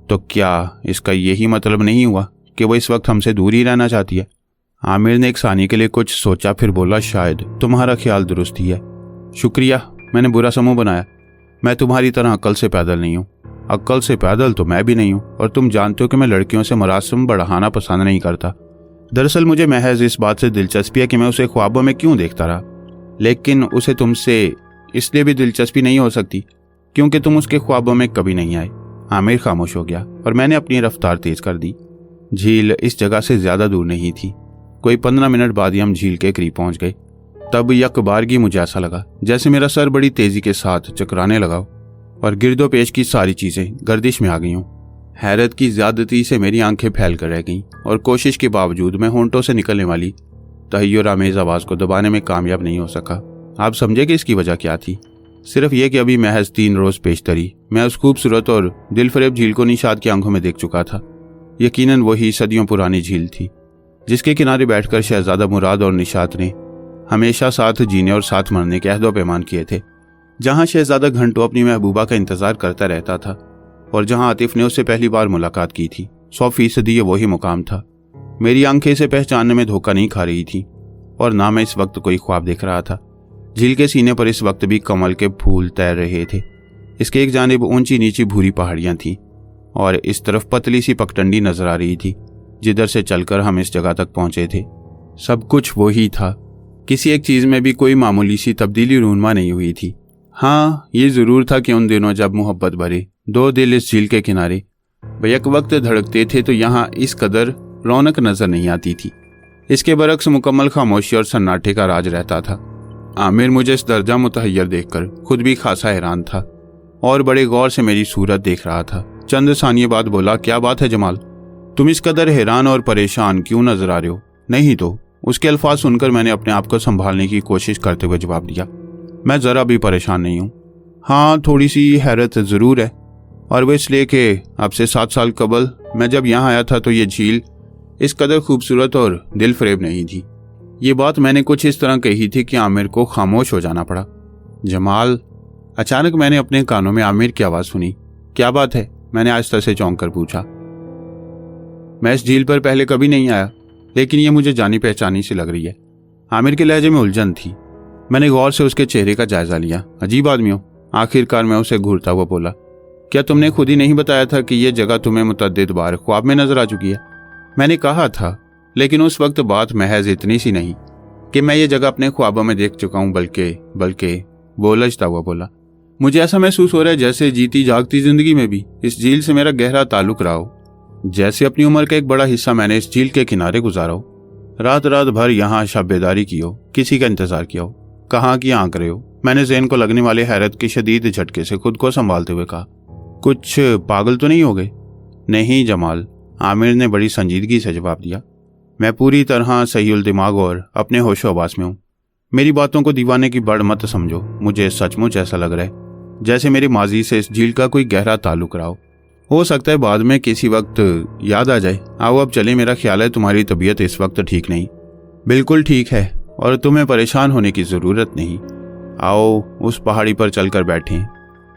Speaker 1: तो क्या इसका यही मतलब नहीं हुआ कि वो इस वक्त हमसे दूर ही रहना चाहती है? आमिर ने एक सानी के लिए कुछ सोचा, फिर बोला, शायद तुम्हारा ख्याल दुरुस्त ही है। शुक्रिया, मैंने बुरा समूह बनाया। मैं तुम्हारी तरह अक्ल से पैदल नहीं हूँ। अक्ल से पैदल तो मैं भी नहीं हूँ और तुम जानते हो कि मैं लड़कियों से मरासम बढ़ाना पसंद नहीं करता। दरअसल मुझे महज इस बात से दिलचस्पी है कि मैं उसे ख्वाबों में क्यों देखता रहा, लेकिन उसे तुमसे इसलिए भी दिलचस्पी नहीं हो सकती क्योंकि तुम उसके ख्वाबों में कभी नहीं आए। आमिर खामोश हो गया और मैंने अपनी रफ्तार तेज कर दी। झील इस जगह से ज्यादा दूर नहीं थी। कोई 15 मिनट बाद ही हम झील के करीब पहुंच गए। तब यकबारगी मुझे ऐसा लगा जैसे मेरा सर बड़ी तेजी के साथ चकराने लगा और गिरदोपेश की सारी चीजें गर्दिश में आ गई हों। हैरत की ज्यादती से मेरी आंखें फैल कर रह गईं और कोशिश के बावजूद मैं होंठों से निकलने वाली तहय्युर आमेज आवाज को दबाने में कामयाब नहीं हो सका। आप समझे कि इसकी वजह क्या थी? सिर्फ यह कि अभी महज 3 रोज पेशतरी मैं उस खूबसूरत और दिलफरेब झील को निशात की आंखों में देख चुका था। यकीनन वही सदियों पुरानी झील थी जिसके किनारे बैठकर शहजादा मुराद और निशात ने हमेशा साथ जीने और साथ मरने के अहदो पैमान किए थे। जहां शहजादा घंटों अपनी महबूबा का इंतजार करता रहता था और जहां आतिफ ने उससे पहली बार मुलाकात की थी, 100% ये वही मुकाम था। मेरी आंखें इसे पहचानने में धोखा नहीं खा रही थी और ना मैं इस वक्त कोई ख्वाब देख रहा था। झील के सीने पर इस वक्त भी कमल के फूल तैर रहे थे। इसके एक जानिब ऊंची नीची भूरी पहाड़ियां थीं और इस तरफ पतली सी पगडंडी नजर आ रही थी जिधर से चलकर हम इस जगह तक पहुंचे थे। सब कुछ वही था, किसी एक चीज में भी कोई मामूली सी तब्दीली रूनमा नहीं हुई थी। हाँ, ये जरूर था कि उन दिनों जब मोहब्बत भरे 2 दिल इस झील के किनारे बेक वक्त धड़कते थे तो यहाँ इस कदर रौनक नजर नहीं आती थी। इसके बरक्स मुकम्मल खामोशी और सन्नाटे का राज रहता था। आमिर मुझे इस दर्जा मुतहय्यर देखकर खुद भी खासा हैरान था और बड़े गौर से मेरी सूरत देख रहा था। चंद सानिये बाद बोला, क्या बात है जमाल, तुम इस कदर हैरान और परेशान क्यों नजर आ रहे हो? नहीं तो, उसके अल्फाज सुनकर मैंने अपने आप को संभालने की कोशिश करते हुए जवाब दिया, मैं जरा भी परेशान नहीं हूँ। हाँ, थोड़ी सी हैरत जरूर है और वो इसलिए कि अब से 7 साल कबल मैं जब यहाँ आया था तो ये झील इस कदर खूबसूरत और दिल फरेब नहीं थी। ये बात मैंने कुछ इस तरह कही थी कि आमिर को खामोश हो जाना पड़ा। जमाल, अचानक मैंने अपने कानों में आमिर की आवाज सुनी। क्या बात है? मैंने आहिस्ता से चौंक कर पूछा। मैं इस झील पर पहले कभी नहीं आया, लेकिन ये मुझे जानी पहचानी सी लग रही है। आमिर के लहजे में उलझन थी। मैंने गौर से उसके चेहरे का जायजा लिया। अजीब आदमी हो। आखिरकार मैं उसे घूरता हुआ बोला, क्या तुमने खुद ही नहीं बताया था कि यह जगह तुम्हें मुतअद्दिद बार ख्वाब में नजर आ चुकी है? मैंने कहा था, लेकिन उस वक्त बात महज इतनी सी नहीं कि मैं ये जगह अपने ख्वाबों में देख चुका हूं, बल्कि वो उलझता हुआ बोला, मुझे ऐसा महसूस हो रहा है जैसे जीती जागती जिंदगी में भी इस झील से मेरा गहरा ताल्लुक रहा हो। जैसे अपनी उम्र का एक बड़ा हिस्सा मैंने इस झील के किनारे गुजारा हो, रात रात भर यहाँ शब्बेदारी की हो, किसी का इंतजार किया हो, कहाँ की आंक रहे हो। मैंने ज़हन को लगने वाले हैरत के शदीद झटके से खुद को संभालते हुए कहा, कुछ पागल तो नहीं हो गए? नहीं जमाल, आमिर ने बड़ी संजीदगी से जवाब दिया, मैं पूरी तरह सहीउल दिमाग और अपने होशो हवास में हूँ। मेरी बातों को दीवाने की बड़ मत समझो। मुझे सचमुच ऐसा लग रहा है जैसे मेरी माजी से इस झील का कोई गहरा ताल्लुक रहा हो सकता है बाद में किसी वक्त याद आ जाए। आओ अब चले, मेरा ख्याल है तुम्हारी तबीयत इस वक्त ठीक नहीं। बिल्कुल ठीक है और तुम्हें परेशान होने की ज़रूरत नहीं। आओ उस पहाड़ी पर चलकर बैठें।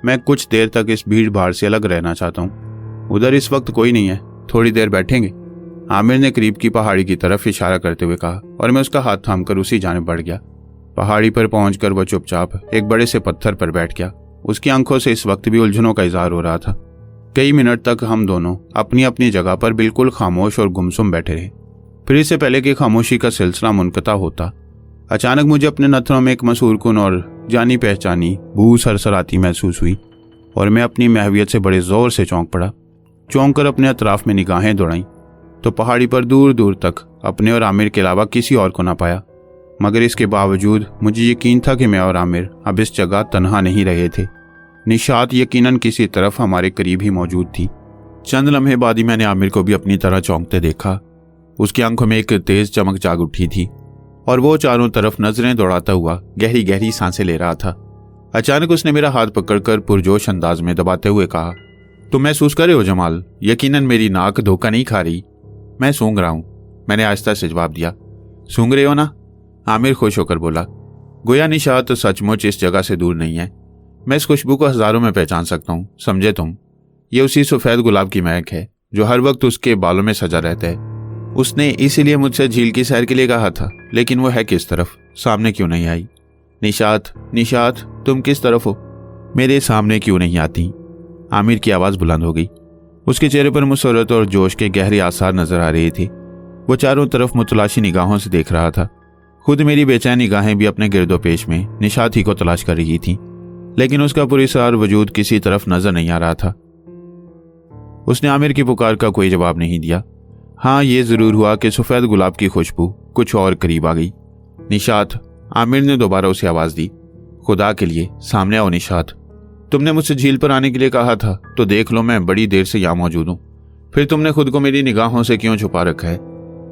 Speaker 1: मैं कुछ देर तक इस भीड़ भाड़ से अलग रहना चाहता हूँ। उधर इस वक्त कोई नहीं है, थोड़ी देर बैठेंगे। आमिर ने करीब की पहाड़ी की तरफ इशारा करते हुए कहा और मैं उसका हाथ थामकर उसी जानिब बढ़ गया। पहाड़ी पर पहुंचकर वह चुपचाप एक बड़े से पत्थर पर बैठ गया। उसकी आंखों से इस वक्त भी उलझनों का इजहार हो रहा था। कई मिनट तक हम दोनों अपनी अपनी जगह पर बिल्कुल खामोश और गुमसुम बैठे रहे। फिर इससे पहले कि खामोशी का सिलसिला मुनक़ता होता, अचानक मुझे अपने नथनों में एक मसूरकुन और जानी पहचानी बू सरसराती महसूस हुई और मैं अपनी महवियत से बड़े जोर से चौंक पड़ा। चौंक कर अपने अतराफ में निगाहें दौड़ाई तो पहाड़ी पर दूर दूर तक अपने और आमिर के अलावा किसी और को ना पाया। मगर इसके बावजूद मुझे यकीन था कि मैं और आमिर अब इस जगह तन्हा नहीं रहे थे। निशात यकीनन किसी तरफ हमारे करीब ही मौजूद थी। चंद लम्हे बाद ही मैंने आमिर को भी अपनी तरह चौंकते देखा। उसकी आंखों में एक तेज चमक जाग उठी थी और वो चारों तरफ नजरें दौड़ाता हुआ गहरी गहरी सांसें ले रहा था। अचानक उसने मेरा हाथ पकड़कर पुरजोश अंदाज में दबाते हुए कहा, तुम महसूस कर रहे हो जमाल? यकीनन मेरी नाक धोखा नहीं खा रही। मैं सूंघ रहा हूं, मैंने आहिस्ता से जवाब दिया। सूंघ रहे हो ना? आमिर खुश होकर बोला, गोया निशात सचमुच इस जगह से दूर नहीं है। मैं इस खुशबू को हजारों में पहचान सकता हूँ, समझे तुम? ये उसी सफेद गुलाब की महक है जो हर वक्त उसके बालों में सजा रहता है। उसने इसीलिए मुझसे झील की सैर के लिए कहा था, लेकिन वो है किस तरफ? सामने क्यों नहीं आई? निशात, तुम किस तरफ हो? मेरे सामने क्यों नहीं आती? आमिर की आवाज बुलंद हो गई। उसके चेहरे पर मुसर्रत और जोश के गहरे आसार नजर आ रहे थे। वो चारों तरफ मुतलाशी निगाहों से देख रहा था। खुद मेरी बेचैन निगाहें भी अपने गिरदोपेश में निशात ही को तलाश कर रही थी। लेकिन उसका पुरस्कार वजूद किसी तरफ नजर नहीं आ रहा था। उसने आमिर की पुकार का कोई जवाब नहीं दिया। हाँ, ये जरूर हुआ कि सफ़ेद गुलाब की खुशबू कुछ और करीब आ गई। निशात, आमिर ने दोबारा उसे आवाज़ दी। खुदा के लिए सामने आओ निशात। तुमने मुझसे झील पर आने के लिए कहा था, तो देख लो मैं बड़ी देर से यहाँ मौजूद हूँ। फिर तुमने खुद को मेरी निगाहों से क्यों छुपा रखा है?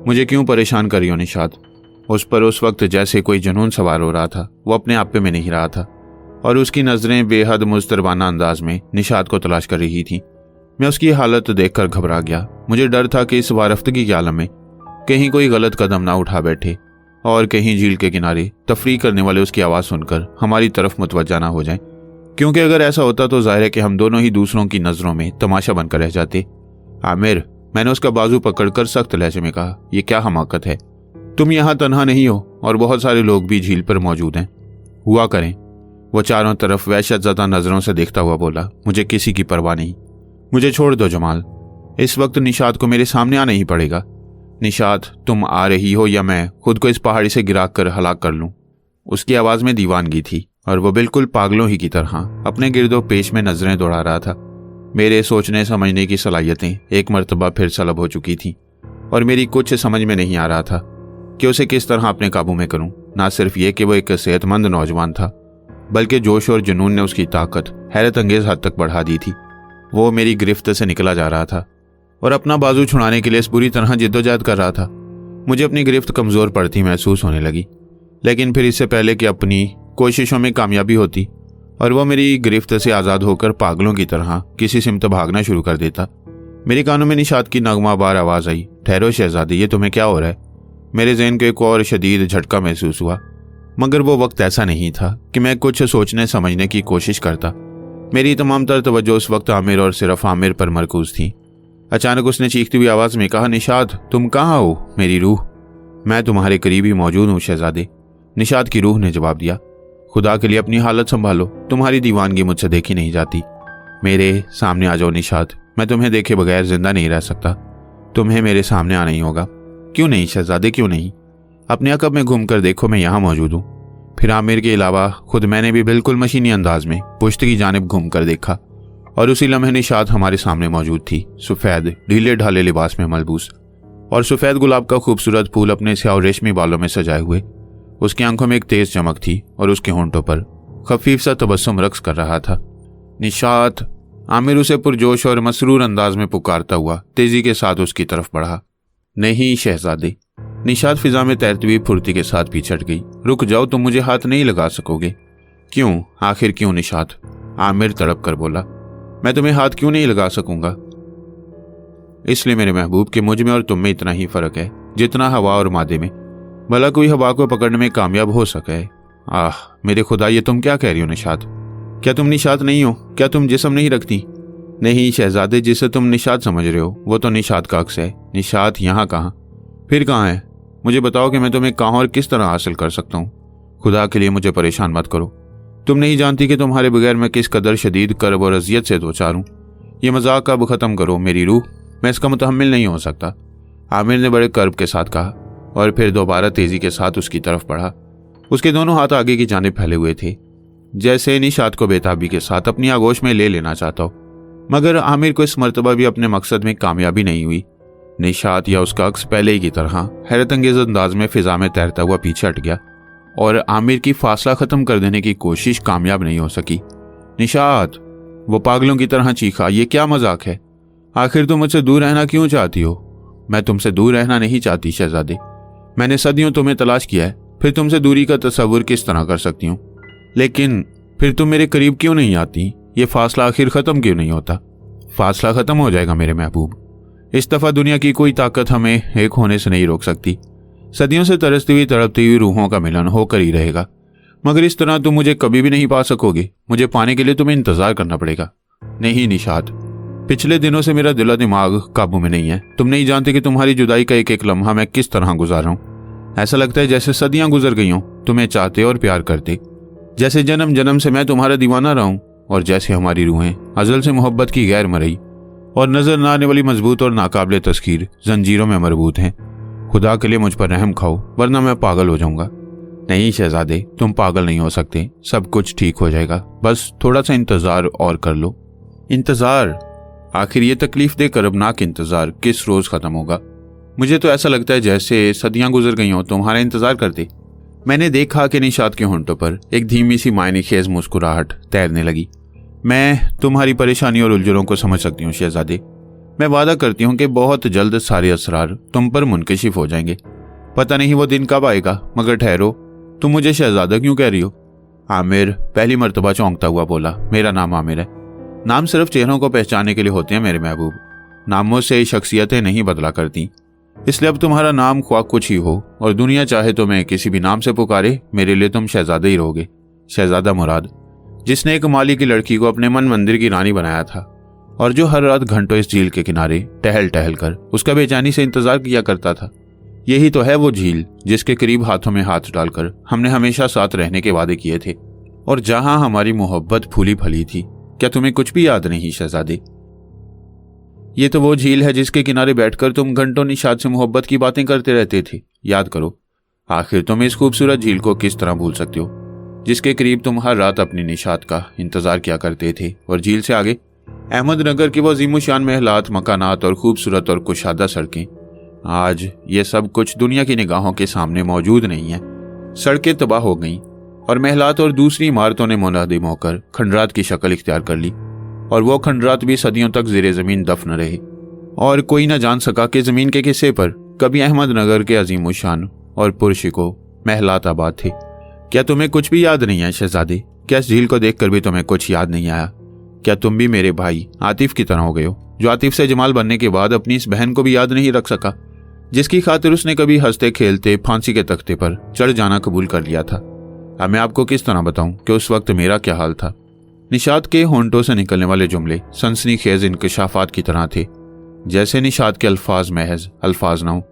Speaker 1: मुझे क्यों परेशान कर रही हो निशात? उस पर उस वक्त जैसे कोई जुनून सवार हो रहा था। वो अपने आप पे में नहीं रहा था और उसकी नज़रें बेहद मुस्तरबाना अंदाज में निशात को तलाश कर रही थीं। मैं उसकी हालत देखकर घबरा गया। मुझे डर था कि इस वारफ्तगी के आलम में कहीं कोई गलत कदम ना उठा बैठे और कहीं झील के किनारे तफरीह करने वाले उसकी आवाज़ सुनकर हमारी तरफ मुतवज्जा ना हो जाएं, क्योंकि अगर ऐसा होता तो जाहिर है कि हम दोनों ही दूसरों की नज़रों में तमाशा बनकर रह जाते। आमिर, मैंने उसका बाजू पकड़कर सख्त लहजे में कहा, यह क्या हमाकत है? तुम यहाँ तन्हा नहीं हो और बहुत सारे लोग भी झील पर मौजूद हैं। हुआ करें। वो चारों तरफ वहशतज़दा नज़रों से देखता हुआ बोला, मुझे किसी की परवाह नहीं। मुझे छोड़ दो जमाल। इस वक्त निशात को मेरे सामने आना ही पड़ेगा। निशात, तुम आ रही हो या मैं खुद को इस पहाड़ी से गिरा कर हलाक कर लूं? उसकी आवाज़ में दीवानगी थी और वो बिल्कुल पागलों ही की तरह अपने गिरदो पेश में नजरें दौड़ा रहा था। मेरे सोचने समझने की सलाहियतें एक मर्तबा फिर सलब हो चुकी थी और मेरी कुछ समझ में नहीं आ रहा था कि उसे किस तरह अपने काबू में करूं। ना सिर्फ ये कि वो एक सेहतमंद नौजवान था, बल्कि जोश और जुनून ने उसकी ताकत हैरत अंगेज हद तक बढ़ा दी थी। वो मेरी गिरफ्त से निकला जा रहा था और अपना बाजू छुड़ाने के लिए इस बुरी तरह जिद्दोजहद कर रहा था। मुझे अपनी गिरफ्त कमज़ोर पड़ती महसूस होने लगी, लेकिन फिर इससे पहले कि अपनी कोशिशों में कामयाबी होती और वो मेरी गिरफ्त से आज़ाद होकर पागलों की तरह किसी सिमत भागना शुरू कर देता, मेरे कानों में निशात की नगमाबार आवाज़ आई, ठहरो शहजादी, ये तुम्हें क्या हो रहा है? मेरे जहन को एक और शदीद झटका महसूस हुआ, मगर वो वक्त ऐसा नहीं था कि मैं कुछ सोचने समझने की कोशिश करता। मेरी तमाम तर तवज्जो उस वक्त आमिर और सिर्फ आमिर पर मरकूज थी। अचानक उसने चीखती हुई आवाज़ में कहा, निशात, तुम कहाँ हो मेरी रूह? मैं तुम्हारे करीब ही मौजूद हूँ शहजादे। निशात की रूह ने जवाब दिया, खुदा के लिए अपनी हालत संभालो, तुम्हारी दीवानगी मुझसे देखी नहीं जाती। मेरे सामने आ जाओ निशात, मैं तुम्हें देखे बगैर जिंदा नहीं रह सकता। तुम्हें मेरे सामने आना ही होगा। क्यों नहीं शहजादे, क्यों नहीं? अपने अकब में घूम कर देखो, मैं यहाँ मौजूद हूँ। फिर आमिर के अलावा खुद मैंने भी बिल्कुल मशीनी अंदाज में पुश्त की जानिब घूम कर देखा और उसी लम्हे निशात हमारे सामने मौजूद थी, सफ़ेद ढीले ढाले लिबास में मलबूस और सफ़ेद गुलाब का खूबसूरत फूल अपने स्याह रेशमी बालों में सजाए हुए। उसकी आंखों में एक तेज चमक थी और उसके होंठों पर खफीफ सा तबस्सुम रक्स कर रहा था। निशात, आमिर उसे पुरजोश और मसरूर अंदाज में पुकारता हुआ तेजी के साथ उसकी तरफ बढ़ा। नहीं शहजादे। निशात फिजा में तैरती हुई फुर्ती के साथ पीछड़ गई। रुक जाओ, तुम मुझे हाथ नहीं लगा सकोगे। क्यों? आखिर क्यों निशात? आमिर तड़प कर बोला, मैं तुम्हें हाथ क्यों नहीं लगा सकूंगा? इसलिए मेरे महबूब कि मुझ में और तुम में इतना ही फर्क है जितना हवा और मादे में। भला कोई हवा को पकड़ने में कामयाब हो सके? आह मेरे खुदा, ये तुम क्या कह रही हो निशात? क्या तुम निशात नहीं हो? क्या तुम जिस्म नहीं रखती? नहीं शहजादे, जिसे तुम निशात समझ रहे हो वो तो निशात का अक्स है। निशात यहाँ कहाँ? फिर कहाँ है? मुझे बताओ कि मैं तुम्हें कहाँ और किस तरह हासिल कर सकता हूँ। खुदा के लिए मुझे परेशान मत करो। तुम नहीं जानती कि तुम्हारे बगैर मैं किस कदर शदीद कर्ब और अजियत से दो चार हूँ। ये मजाक अब ख़त्म करो मेरी रूह, मैं इसका मुतहम्मिल नहीं हो सकता। आमिर ने बड़े कर्ब के साथ कहा और फिर दोबारा तेजी के साथ उसकी तरफ बढ़ा। उसके दोनों हाथ आगे की जानिब फैले हुए थे, जैसे निशात को बेताबी के साथ अपनी आगोश में ले लेना चाहता हो। मगर आमिर को इस मर्तबा भी अपने मकसद में कामयाबी नहीं हुई। निशात या उसका अक्स पहले ही की तरह हैरत अंगेज अंदाज में फिजा में तैरता हुआ पीछे हट गया और आमिर की फासला खत्म कर देने की कोशिश कामयाब नहीं हो सकी। निशात, वो पागलों की तरह चीखा, ये क्या मजाक है? आखिर तुम मुझसे दूर रहना क्यों चाहती हो? मैं तुमसे दूर रहना नहीं चाहती शहजादे। मैंने सदियों तुम्हें तलाश किया है, फिर तुमसे दूरी का तस्वुर किस तरह कर सकती हूँ? लेकिन फिर तुम मेरे करीब क्यों नहीं आती? ये फासला आखिर खत्म क्यों नहीं होता? फासला खत्म हो जाएगा मेरे महबूब। इस दफा दुनिया की कोई ताकत हमें एक होने से नहीं रोक सकती। सदियों से तरसती हुई तड़पती हुई रूहों का मिलन होकर ही रहेगा, मगर इस तरह तुम मुझे कभी भी नहीं पा सकोगे। मुझे पाने के लिए तुम्हें इंतजार करना पड़ेगा। नहीं निशात, पिछले दिनों से मेरा दिला दिमाग काबू में नहीं है। तुम नहीं जानते कि तुम्हारी जुदाई का एक एक लम्हा मैं किस तरह गुजार रहा हूँ। ऐसा लगता है जैसे सदियां गुजर गई हों तुम्हें चाहते और प्यार करते, जैसे जन्म जन्म से मैं तुम्हारा दीवाना रहा हूँ और जैसे हमारी रूहें अजल से मोहब्बत की गैर मरई और नजर न आने वाली मजबूत और नाकाबिले तस्खीर जंजीरों में मरबूत हैं। खुदा के लिए मुझ पर रहम खाओ, वरना मैं पागल हो जाऊंगा। नहीं शहजादे, तुम पागल नहीं हो सकते। सब कुछ ठीक हो जाएगा, बस थोड़ा सा इंतजार और कर लो। इंतजार? आखिर ये तकलीफ दे कर्बनाक इंतजार किस रोज खत्म होगा? मुझे तो ऐसा लगता है जैसे सदियां गुजर गई हो तुम्हारा इंतजार करते। मैंने देखा कि निशात के होंठों पर एक धीमी सी मायने खेज मुस्कुराहट तैरने लगी। मैं तुम्हारी परेशानी और उलझनों को समझ सकती हूँ शहजादे। मैं वादा करती हूँ कि बहुत जल्द सारे असरार तुम पर मुनकशिफ हो जाएंगे। पता नहीं वो दिन कब आएगा, मगर ठहरो, तुम मुझे शहजादा क्यों कह रही हो? आमिर पहली मर्तबा चौंकता हुआ बोला, मेरा नाम आमिर है। नाम सिर्फ चेहरों को पहचानने के लिए होते हैं मेरे महबूब, नामों से शख्सियतें नहीं बदला करती। इसलिए अब तुम्हारा नाम ख्वाह कुछ ही हो और दुनिया चाहे तो मैं किसी भी नाम से पुकारे, मेरे लिए तुम शहजादा ही रहोगे। शहजादा मुराद, जिसने एक माली की लड़की को अपने मन मंदिर की रानी बनाया था और जो हर रात घंटों इस झील के किनारे टहल टहल कर उसका बेचैनी से इंतजार किया करता था। यही तो है वो झील जिसके करीब हाथों में हाथ डालकर हमने हमेशा साथ रहने के वादे किए थे और जहां हमारी मोहब्बत फूली फली थी। क्या तुम्हें कुछ भी याद नहीं शहजादे? ये तो वो झील है जिसके किनारे बैठकर तुम घंटों निशात से मोहब्बत की बातें करते रहते थे। याद करो, आखिर तुम इस खूबसूरत झील को किस तरह भूल सकते हो जिसके करीब तुम हर रात अपनी निशात का इंतजार किया करते थे। और झील से आगे अहमदनगर की वो अजीमुशान महलात, मकानात और खूबसूरत और कुशादा सड़कें। आज ये सब कुछ दुनिया की निगाहों के सामने मौजूद नहीं है। सड़कें तबाह हो गईं और महलात और दूसरी इमारतों ने मुनहदिम होकर खंडरात की शक्ल इख्तियार कर ली और वो खंडरात भी सदियों तक ज़ेरे ज़मीन दफन रहे और कोई न जान सका कि ज़मीन के किस्से पर कभी अहमदनगर के अजीमुशान और पुरशिको महलात आबाद थे। क्या तुम्हें कुछ भी याद नहीं है शहजादे? क्या इस झील को देखकर भी तुम्हें कुछ याद नहीं आया? क्या तुम भी मेरे भाई आतिफ की तरह हो गए हो, जो आतिफ से जमाल बनने के बाद अपनी इस बहन को भी याद नहीं रख सका, जिसकी खातिर उसने कभी हंसते खेलते फांसी के तख्ते पर चढ़ जाना कबूल कर लिया था? अब मैं आपको किस तरह बताऊं कि उस वक्त मेरा क्या हाल था? निशात के होंठों से निकलने वाले जुमले सनसनीखेज इंकशाफात की तरह थे, जैसे निशात के अल्फाज महज अल्फाज न हो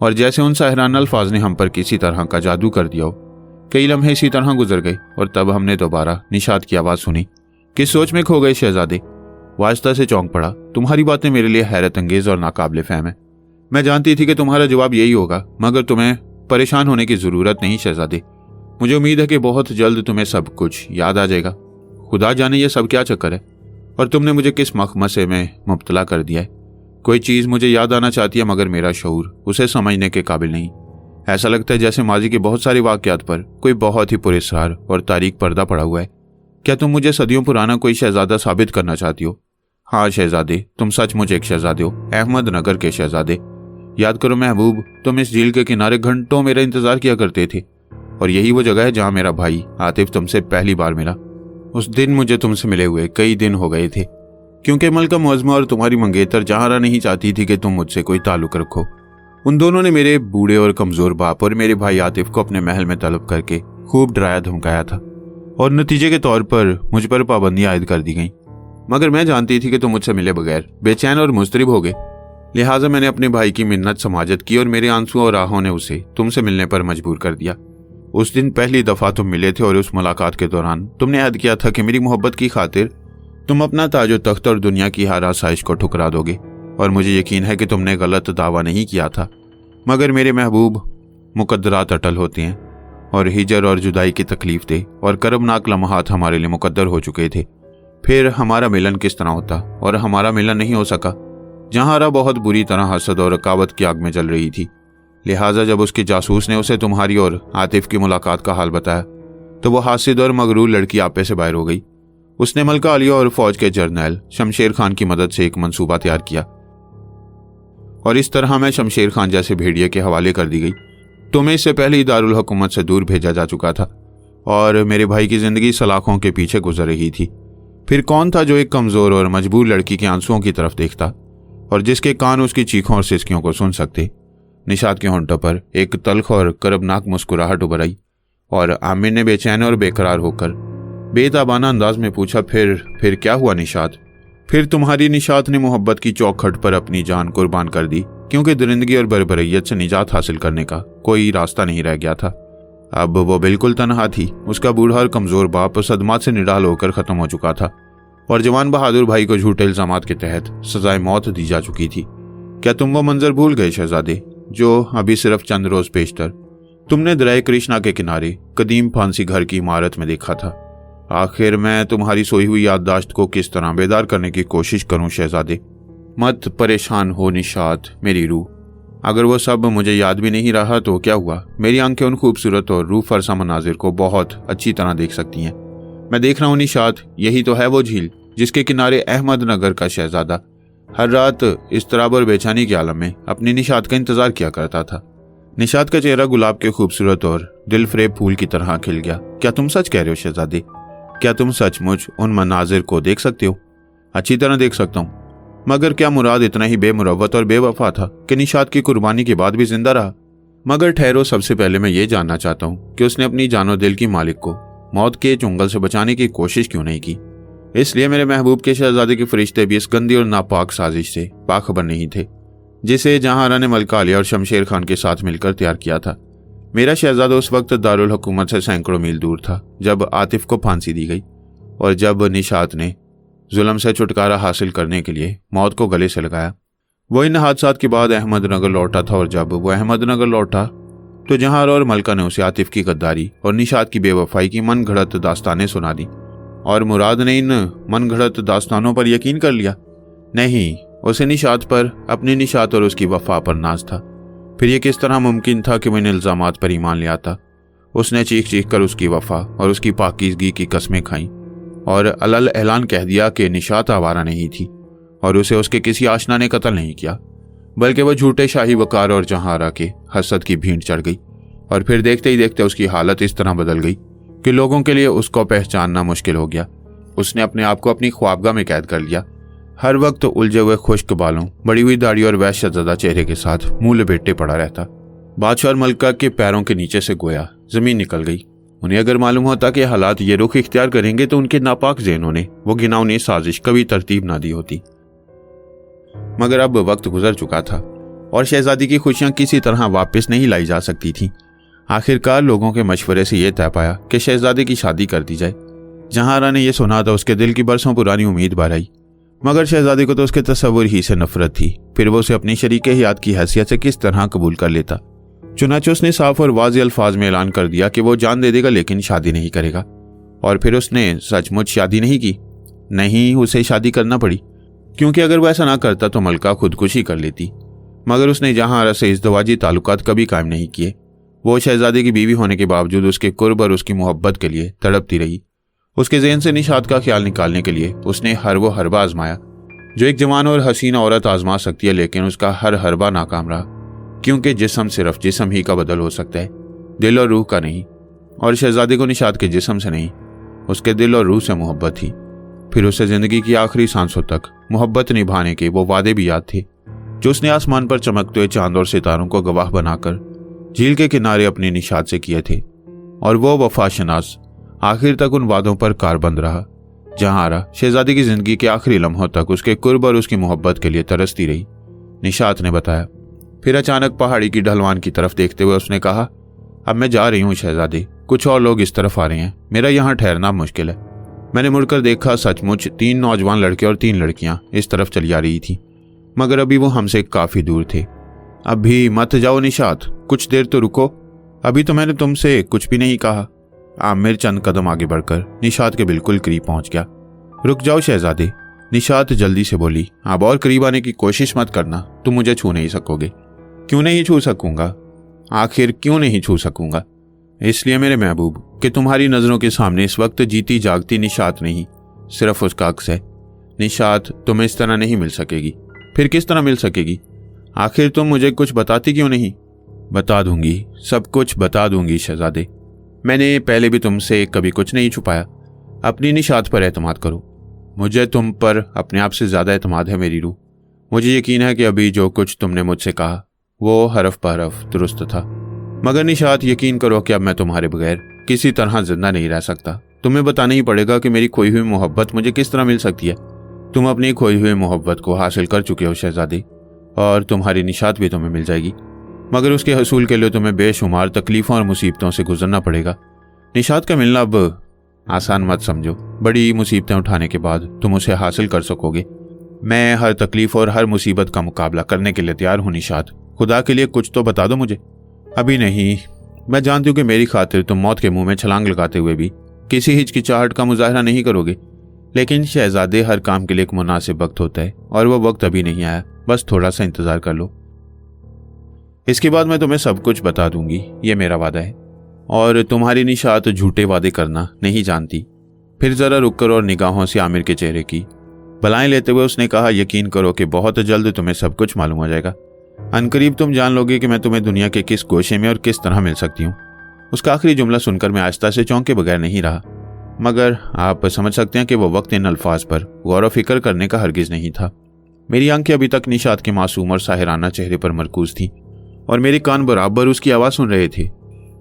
Speaker 1: और जैसे उन साहराना अल्फाज ने हम पर किसी तरह का जादू कर दिया हो। कई लम्हे इसी तरह गुजर गए और तब हमने दोबारा निशात की आवाज़ सुनी। किस सोच में खो गए शहजादे? वास्ता से चौंक पड़ा। तुम्हारी बातें मेरे लिए हैरत अंगेज और नाकाबिले फहम है। मैं जानती थी कि तुम्हारा जवाब यही होगा, मगर तुम्हें परेशान होने की ज़रूरत नहीं शहजादे। मुझे उम्मीद है कि बहुत जल्द तुम्हें सब कुछ याद आ जाएगा। खुदा जाने ये सब क्या चक्कर है और तुमने मुझे किस मखमसे में मुब्तला कर दिया है। कोई चीज़ मुझे याद आना चाहती है मगर मेरा शऊर उसे समझने के काबिल नहीं। ऐसा लगता है जैसे माजी के बहुत सारे वाक़यात पर कोई बहुत ही पुरस्कार और तारीख पर्दा पड़ा हुआ है। क्या तुम मुझे सदियों पुराना कोई शहजादा साबित करना चाहती हो? हाँ शहजादे, तुम सचमुच एक शहजादे हो, अहमदनगर के शहजादे। याद करो महबूब, तुम इस झील के किनारे घंटों मेरा इंतजार किया करते थे और यही वो जगह है जहाँ मेरा भाई आतिफ तुमसे पहली बार मिला। उस दिन मुझे तुमसे मिले हुए कई दिन हो गए थे, क्योंकि मलका मुअज़्ज़मा और तुम्हारी मंगेतर जहारा नहीं चाहती थी कि तुम मुझसे कोई ताल्लुक रखो। उन दोनों ने मेरे बूढ़े और कमज़ोर बाप और मेरे भाई आतिफ को अपने महल में तलब करके खूब डराया धमकाया था और नतीजे के तौर पर मुझ पर पाबंदियां आयद कर दी गईं। मगर मैं जानती थी कि तुम मुझसे मिले बगैर बेचैन और मुस्तरिब हो गए, लिहाजा मैंने अपने भाई की मिन्नत समाजत की और मेरे आंसू और राहों ने उसे तुमसे मिलने पर मजबूर कर दिया। उस दिन पहली दफ़ा तुम मिले थे और उस मुलाकात के दौरान तुमने अहद किया था कि मेरी मोहब्बत की खातिर तुम अपना ताजो तख्त और दुनिया की हर आसाइश को ठुकरा दोगे। और मुझे यकीन है कि तुमने गलत दावा नहीं किया था, मगर मेरे महबूब मुकद्दरात अटल होते हैं और हिजर और जुदाई की तकलीफ दे और करबनाक लम्हात हमारे लिए मुकद्दर हो चुके थे। फिर हमारा मिलन किस तरह होता और हमारा मिलन नहीं हो सका। जहारा बहुत बुरी तरह हसद और रकावत की आग में जल रही थी, लिहाजा जब उसके जासूस ने उसे तुम्हारी और आतिफ की मुलाकात का हाल बताया तो वह हासिद और मगरूर लड़की आपे से बाहर हो गई। उसने मलका आलिया और फौज के जर्नैल शमशेर खान की मदद से एक मंसूबा तैयार किया और इस तरह मैं शमशेर खान जैसे भेड़िए के हवाले कर दी गई। तुम्हें इससे पहले ही दारुल हुकूमत से दूर भेजा जा चुका था और मेरे भाई की जिंदगी सलाखों के पीछे गुजर रही थी। फिर कौन था जो एक कमज़ोर और मजबूर लड़की के आंसुओं की तरफ देखता और जिसके कान उसकी चीखों और सिसकियों को सुन सकते? निशात के होंठों पर एक तल्ख और करबनाक मुस्कुराहट उभर आई और आमिर ने बेचैन और बेकरार होकर बेताबाना अंदाज में पूछा, फिर क्या हुआ निशात? फिर तुम्हारी निशात ने मोहब्बत की चौखट पर अपनी जान कुर्बान कर दी, क्योंकि दरिंदगी और बरबरीत से निजात हासिल करने का कोई रास्ता नहीं रह गया था। अब वो बिल्कुल तनहा थी। उसका बूढ़ा और कमज़ोर बाप सदमात से निडाल होकर ख़त्म हो चुका था और जवान बहादुर भाई को झूठे इल्ज़ामात के तहत सजाए मौत दी जा चुकी थी। क्या तुम वो मंजर भूल गए शहजादे, जो अभी सिर्फ चंद रोज़ पेशतर तुमने दरिया कृष्णा के किनारे कदीम फांसी घर की इमारत में देखा था। आखिर मैं तुम्हारी सोई हुई याददाश्त को किस तरह बेदार करने की कोशिश करूं शहजादे? मत परेशान हो निशात मेरी रूह। अगर वो सब मुझे याद भी नहीं रहा तो क्या हुआ? मेरी आंखें उन खूबसूरत और रूह फरसा मनाजिर को बहुत अच्छी तरह देख सकती हैं। मैं देख रहा हूँ निशात, यही तो है वो झील जिसके किनारे अहमदनगर का शहजादा हर रात इस्तराब और बेचैनी के आलम में अपनी निशात का इंतजार किया करता था। निशात का चेहरा गुलाब के खूबसूरत और दिल फरेब फूल की तरह खिल गया। क्या तुम सच कह रहे हो शहजादे? क्या तुम सचमुच उन मनाजिर को देख सकते हो? अच्छी तरह देख सकता हूँ, मगर क्या मुराद इतना ही बेमुरव्वत और बेवफा था कि निशात की कुर्बानी के बाद भी जिंदा रहा? मगर ठहरो, सबसे पहले मैं ये जानना चाहता हूँ कि उसने अपनी जानो दिल की मालिक को मौत के चुंगल से बचाने की कोशिश क्यों नहीं की? इसलिए मेरे महबूब के शहजादे के फरिश्ते भी इस गंदी और नापाक साजिश से बाखबर नहीं थे जिसे जहांआरा ने मलका आलिया और शमशेर खान के साथ मिलकर तैयार किया था। मेरा शहजादा उस वक्त दारुल हुकूमत से सैकड़ों मील दूर था जब आतिफ को फांसी दी गई और जब निशात ने जुल्म से छुटकारा हासिल करने के लिए मौत को गले से लगाया। वो इन हादसात के बाद अहमदनगर लौटा था और जब वो अहमदनगर लौटा तो जहांआरा और मलका ने उसे आतिफ की गद्दारी और निशात की बेवफाई की मन घड़त दास्तानें सुना दी। और मुराद ने इन मन घड़त दास्तानों पर यकीन कर लिया? नहीं, उसे निशात पर, अपनी निशात और उसकी वफा पर नाज था। फिर यह किस तरह मुमकिन था कि वो इन इल्जामात पर ईमान ले आता? उसने चीख चीख कर उसकी वफा और उसकी पाकीज़गी की कस्में खाईं और अलल ऐलान कह दिया कि निशात आवारा नहीं थी और उसे उसके किसी आशना ने कत्ल नहीं किया, बल्कि वह झूठे शाही वकार और जहांआरा के हसद की भीड़ चढ़ गई। और फिर देखते ही देखते उसकी हालत इस तरह बदल गई कि लोगों के लिए उसको पहचानना मुश्किल हो गया। उसने अपने आप को अपनी ख्वाबगाह में कैद कर लिया। हर वक्त उलझे हुए खुश्क बालों, बड़ी हुई दाढ़ी और वहशतज़दा चेहरे के साथ मुंह लपेटे पड़ा रहता। बादशाह और मलका के पैरों के नीचे से गोया जमीन निकल गई। उन्हें अगर मालूम होता कि हालात ये रुख इख्तियार करेंगे तो उनके नापाक ज़हनों ने वो घिनौनी साजिश कभी तरतीब ना दी होती। मगर अब वक्त गुजर चुका था और शहजादी की खुशियां किसी तरह वापस नहीं लाई जा सकती थीं। आखिरकार लोगों के मशवरे से यह तय पाया कि शहजादे की शादी कर दी जाए। जहांआरा ने यह सुना तो उसके दिल की बरसों पुरानी उम्मीद भर आई, मगर शहजादे को तो उसके तस्वुर ही से नफरत थी। फिर वो उसे अपनी शरीके हयात की हैसियत से किस तरह कबूल कर लेता? चुनांचे उसने साफ और वाज़ेह अल्फाज में ऐलान कर दिया कि वो जान दे देगा लेकिन शादी नहीं करेगा। और फिर उसने सचमुच शादी नहीं की। नहीं, उसे शादी करना पड़ी, क्योंकि अगर वो ऐसा ना करता तो मलका खुदकुशी कर लेती। मगर उसने जहांआरा से इज़्दवाजी ताल्लुकात कभी कायम नहीं किए। वो शहजादे की बीवी होने के बावजूद उसके कुर्ब और उसकी मोहब्बत के लिए तड़पती रही। उसके ज़हन से निशात का ख्याल निकालने के लिए उसने हर वो हरबा आजमाया जो एक जवान और हसीना औरत आजमा सकती है, लेकिन उसका हर हरबा नाकाम रहा, क्योंकि जिस्म सिर्फ जिस्म ही का बदल हो सकता है, दिल और रूह का नहीं। और शहजादे को निशात के जिस्म से नहीं, उसके दिल और रूह से मोहब्बत थी। फिर उसे ज़िंदगी की आखिरी सांसों तक मोहब्बत निभाने के वो वादे भी याद थे जो उसने आसमान पर चमकते हुए चांद और सितारों को गवाह बनाकर झील के किनारे अपनी निशात से किए थे। और वो वफाशनास आखिर तक उन वादों पर कारबंद रहा। जहांआरा शहजादी की जिंदगी के आखिरी लम्हों तक उसके कुर्ब और उसकी मोहब्बत के लिए तरसती रही, निशात ने बताया। फिर अचानक पहाड़ी की ढलवान की तरफ देखते हुए उसने कहा, अब मैं जा रही हूँ शहजादी, कुछ और लोग इस तरफ आ रहे हैं, मेरा यहाँ ठहरना मुश्किल है। मैंने मुड़कर देखा, सचमुच 3 नौजवान लड़के और 3 लड़कियां इस तरफ चली आ रही थी, मगर अभी वो हमसे काफी दूर थे। अभी मत जाओ निशात, कुछ देर तो रुको, अभी तो मैंने तुमसे कुछ भी नहीं कहा। आमिर चंद कदम आगे बढ़कर निशात के बिल्कुल करीब पहुंच गया। रुक जाओ शहजादे, निशात जल्दी से बोली, अब और करीब आने की कोशिश मत करना, तुम मुझे छू नहीं सकोगे। क्यों नहीं छू सकूंगा? आखिर क्यों नहीं छू सकूंगा? इसलिए मेरे महबूब कि तुम्हारी नजरों के सामने इस वक्त जीती जागती निशात नहीं, सिर्फ उसका अक्स है। निशात तुम्हें इस तरह नहीं मिल सकेगी। फिर किस तरह मिल सकेगी? आखिर तुम मुझे कुछ बताती क्यों नहीं? बता दूंगी, सब कुछ बता दूंगी शहजादे। मैंने पहले भी तुमसे कभी कुछ नहीं छुपाया। अपनी निशात पर एतमाद करो, मुझे तुम पर अपने आप से ज्यादा एतमाद है मेरी रूह। मुझे यकीन है कि अभी जो कुछ तुमने मुझसे कहा वो हरफ पर हरफ दुरुस्त था। मगर निशात, यकीन करो कि अब मैं तुम्हारे बगैर किसी तरह जिंदा नहीं रह सकता। तुम्हें बताना ही पड़ेगा कि मेरी खोई हुई मोहब्बत मुझे किस तरह मिल सकती है। तुम अपनी खोई हुई मोहब्बत को हासिल कर चुके हो शहजादी, और तुम्हारी निशात भी तुम्हें मिल जाएगी, मगर उसके हसूल के लिए तुम्हें बेशुमार तकलीफों और मुसीबतों से गुजरना पड़ेगा। निशात का मिलना अब आसान मत समझो, बड़ी मुसीबतें उठाने के बाद तुम उसे हासिल कर सकोगे। मैं हर तकलीफ और हर मुसीबत का मुकाबला करने के लिए तैयार हूँ निशात, खुदा के लिए कुछ तो बता दो मुझे। अभी नहीं, मैं जानती हूँ कि मेरी खातिर तुम मौत के मुंह में छलांग लगाते हुए भी किसी हिचकिचाहट का मुजाहरा नहीं करोगे, लेकिन शहजादे, हर काम के लिए एक मुनासिब वक्त होता है और वह वक्त अभी नहीं आया। बस थोड़ा सा इंतजार कर लो। इसके बाद मैं तुम्हें सब कुछ बता दूंगी, ये मेरा वादा है। और तुम्हारी निशात झूठे वादे करना नहीं जानती। फिर जरा रुककर और निगाहों से आमिर के चेहरे की बलाएं लेते हुए उसने कहा, यकीन करो कि बहुत जल्द तुम्हें सब कुछ मालूम हो जाएगा। अनकरीब तुम जान लोगे कि मैं तुम्हें दुनिया के किस गोशे में और किस तरह मिल सकती हूँ। उसका आखिरी जुमला सुनकर मैं आहिस्ता से चौंके बगैर नहीं रहा, मगर आप समझ सकते हैं कि वो वक्त इन अल्फाज पर गौर व फिक्र करने का हरगिज नहीं था। मेरी आंखें अभी तक निशात के मासूम और साहिराना चेहरे पर मरकूज थीं और मेरे कान बराबर उसकी आवाज़ सुन रहे थे।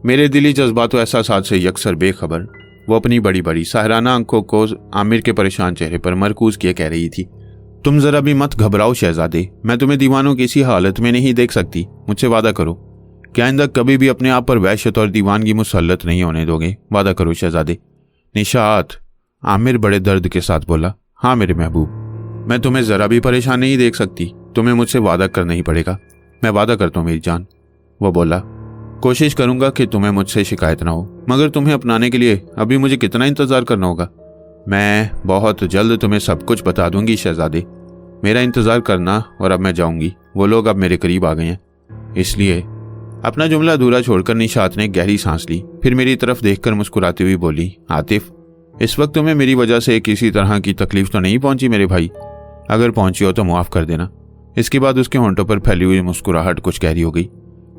Speaker 1: मेरे दिली जज्बात व एहसासात से यकसर बेखबर वो अपनी बड़ी बड़ी साहिराना आंखों को आमिर के परेशान चेहरे पर मरकूज किए कह रही थी, तुम जरा भी मत घबराओ शहजादे, मैं तुम्हें दीवानों की इसी हालत में नहीं देख सकती। मुझसे वादा करो कि आइंदा कभी भी अपने आप पर वहशत और दीवानगी मुसल्लत नहीं होने दोगे। वादा करो शहजादे। निशात, आमिर बड़े दर्द के साथ बोला। हाँ मेरे महबूब, मैं तुम्हें जरा भी परेशान नहीं देख सकती। तुम्हें मुझसे वादा करना ही पड़ेगा। मैं वादा करता हूँ मेरी जान, वो बोला। कोशिश करूंगा कि तुम्हें मुझसे शिकायत ना हो, मगर तुम्हें अपनाने के लिए अभी मुझे कितना इंतजार करना होगा। मैं बहुत जल्द तुम्हें सब कुछ बता दूंगी शहजादे। मेरा इंतजार करना, और अब मैं जाऊंगी। वो लोग अब मेरे करीब आ गए हैं, इसलिए। अपना जुमला अधूरा छोड़कर निशात ने गहरी सांस ली, फिर मेरी तरफ देखकर मुस्कुराती हुई बोली, आतिफ, इस वक्त तुम्हें मेरी वजह से किसी तरह की तकलीफ तो नहीं पहुंची मेरे भाई? अगर पहुंची हो तो माफ कर देना। इसके बाद उसके होंठों पर फैली हुई मुस्कुराहट कुछ गहरी हो गई।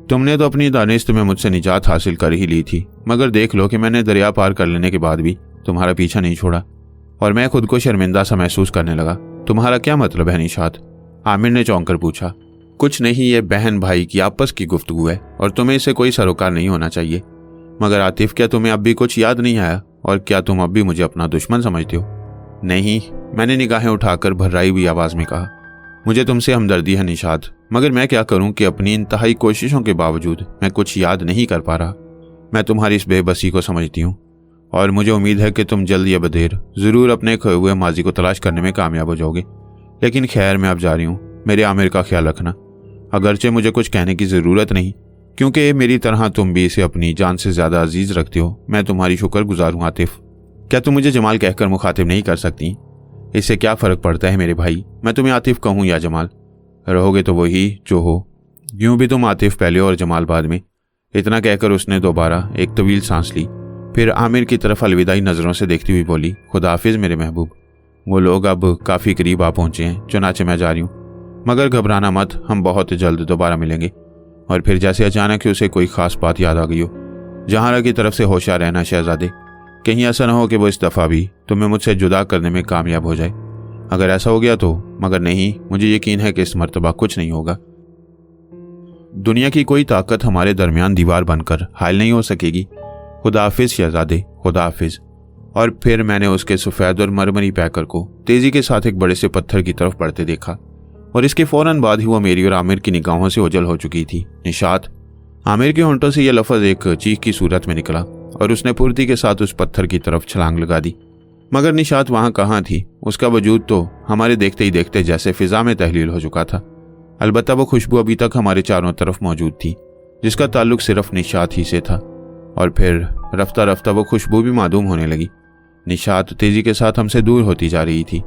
Speaker 1: तुमने तो अपनी दानिश में मुझसे निजात हासिल कर ही ली थी, मगर देख लो कि मैंने दरिया पार कर लेने के बाद भी तुम्हारा पीछा नहीं छोड़ा और मैं खुद को शर्मिंदा सा महसूस करने लगा। तुम्हारा क्या मतलब है निशात? आमिर ने चौंक कर पूछा। कुछ नहीं, ये बहन भाई की आपस की गुफ्तगू है और तुम्हें इससे कोई सरोकार नहीं होना चाहिए। मगर आतिफ, क्या तुम्हें अब भी कुछ याद नहीं आया? और क्या तुम अब भी मुझे अपना दुश्मन समझते हो? नहीं, मैंने निगाहें उठाकर भर्राई हुई आवाज में कहा। मुझे तुमसे हमदर्दी है निशात, मगर मैं क्या करूं कि अपनी इंतहाई कोशिशों के बावजूद मैं कुछ याद नहीं कर पा रहा। मैं तुम्हारी इस बेबसी को समझती हूँ और मुझे उम्मीद है कि तुम जल्द या बदेर ज़रूर अपने खोए हुए माजी को तलाश करने में कामयाब हो जाओगे। लेकिन खैर, मैं अब जा रही हूँ। मेरे आमिर का ख्याल रखना। अगरचे मुझे कुछ कहने की ज़रूरत नहीं, क्योंकि मेरी तरह तुम भी इसे अपनी जान से ज़्यादा अजीज़ रखते हो। मैं तुम्हारी शुक्रगुजार हूँ आतिफ। क्या तुम मुझे जमाल कहकर मुखातिब नहीं कर सकती? इससे क्या फ़र्क पड़ता है मेरे भाई, मैं तुम्हें आतिफ कहूँ या जमाल? रहोगे तो वही जो हो। यूं भी तुम आतिफ पहले और जमाल बाद में। इतना कहकर उसने दोबारा एक तवील सांस ली, फिर आमिर की तरफ अलविदाई नज़रों से देखती हुई बोली, खुदा हाफिज़ मेरे महबूब। वो लोग अब काफ़ी करीब आ पहुँचे हैं, चुनाचे मैं जा रही हूँ। मगर घबराना मत, हम बहुत जल्द दोबारा मिलेंगे। और फिर जैसे अचानक ही उसे कोई ख़ास बात याद आ गई हो, जहांरा की तरफ से होशियार रहना शहजादे। कहीं ऐसा ना हो कि वो इस दफ़ा भी तुम्हें मुझसे जुदा करने में कामयाब हो जाए। अगर ऐसा हो गया तो, मगर नहीं, मुझे यकीन है कि इस मर्तबा कुछ नहीं होगा। दुनिया की कोई ताकत हमारे दरमियान दीवार बनकर हायल नहीं हो सकेगी। खुदा हाफिज़ शहजादे, खुदा हाफिज़। और फिर मैंने उसके सफ़ेद और मरमरी पैकर को तेज़ी के साथ एक बड़े से पत्थर की तरफ बढ़ते देखा और इसके फौरन बाद ही वो मेरी और आमिर की निगाहों से ओझल हो चुकी थी। निशात। आमिर के होंठों से यह लफ्ज़ एक चीख की सूरत में निकला और उसने फुर्ती के साथ उस पत्थर की तरफ छलांग लगा दी। मगर निशात वहाँ कहाँ थी? उसका वजूद तो हमारे देखते ही देखते जैसे फिजा में तहलील हो चुका था। अलबत्ता वो खुशबू अभी तक हमारे चारों तरफ मौजूद थी, जिसका ताल्लुक सिर्फ निशात ही से था। और फिर रफ्ता रफ्ता वो खुशबू भी मादूम होने लगी। निशात तेजी के साथ हमसे दूर होती जा रही थी,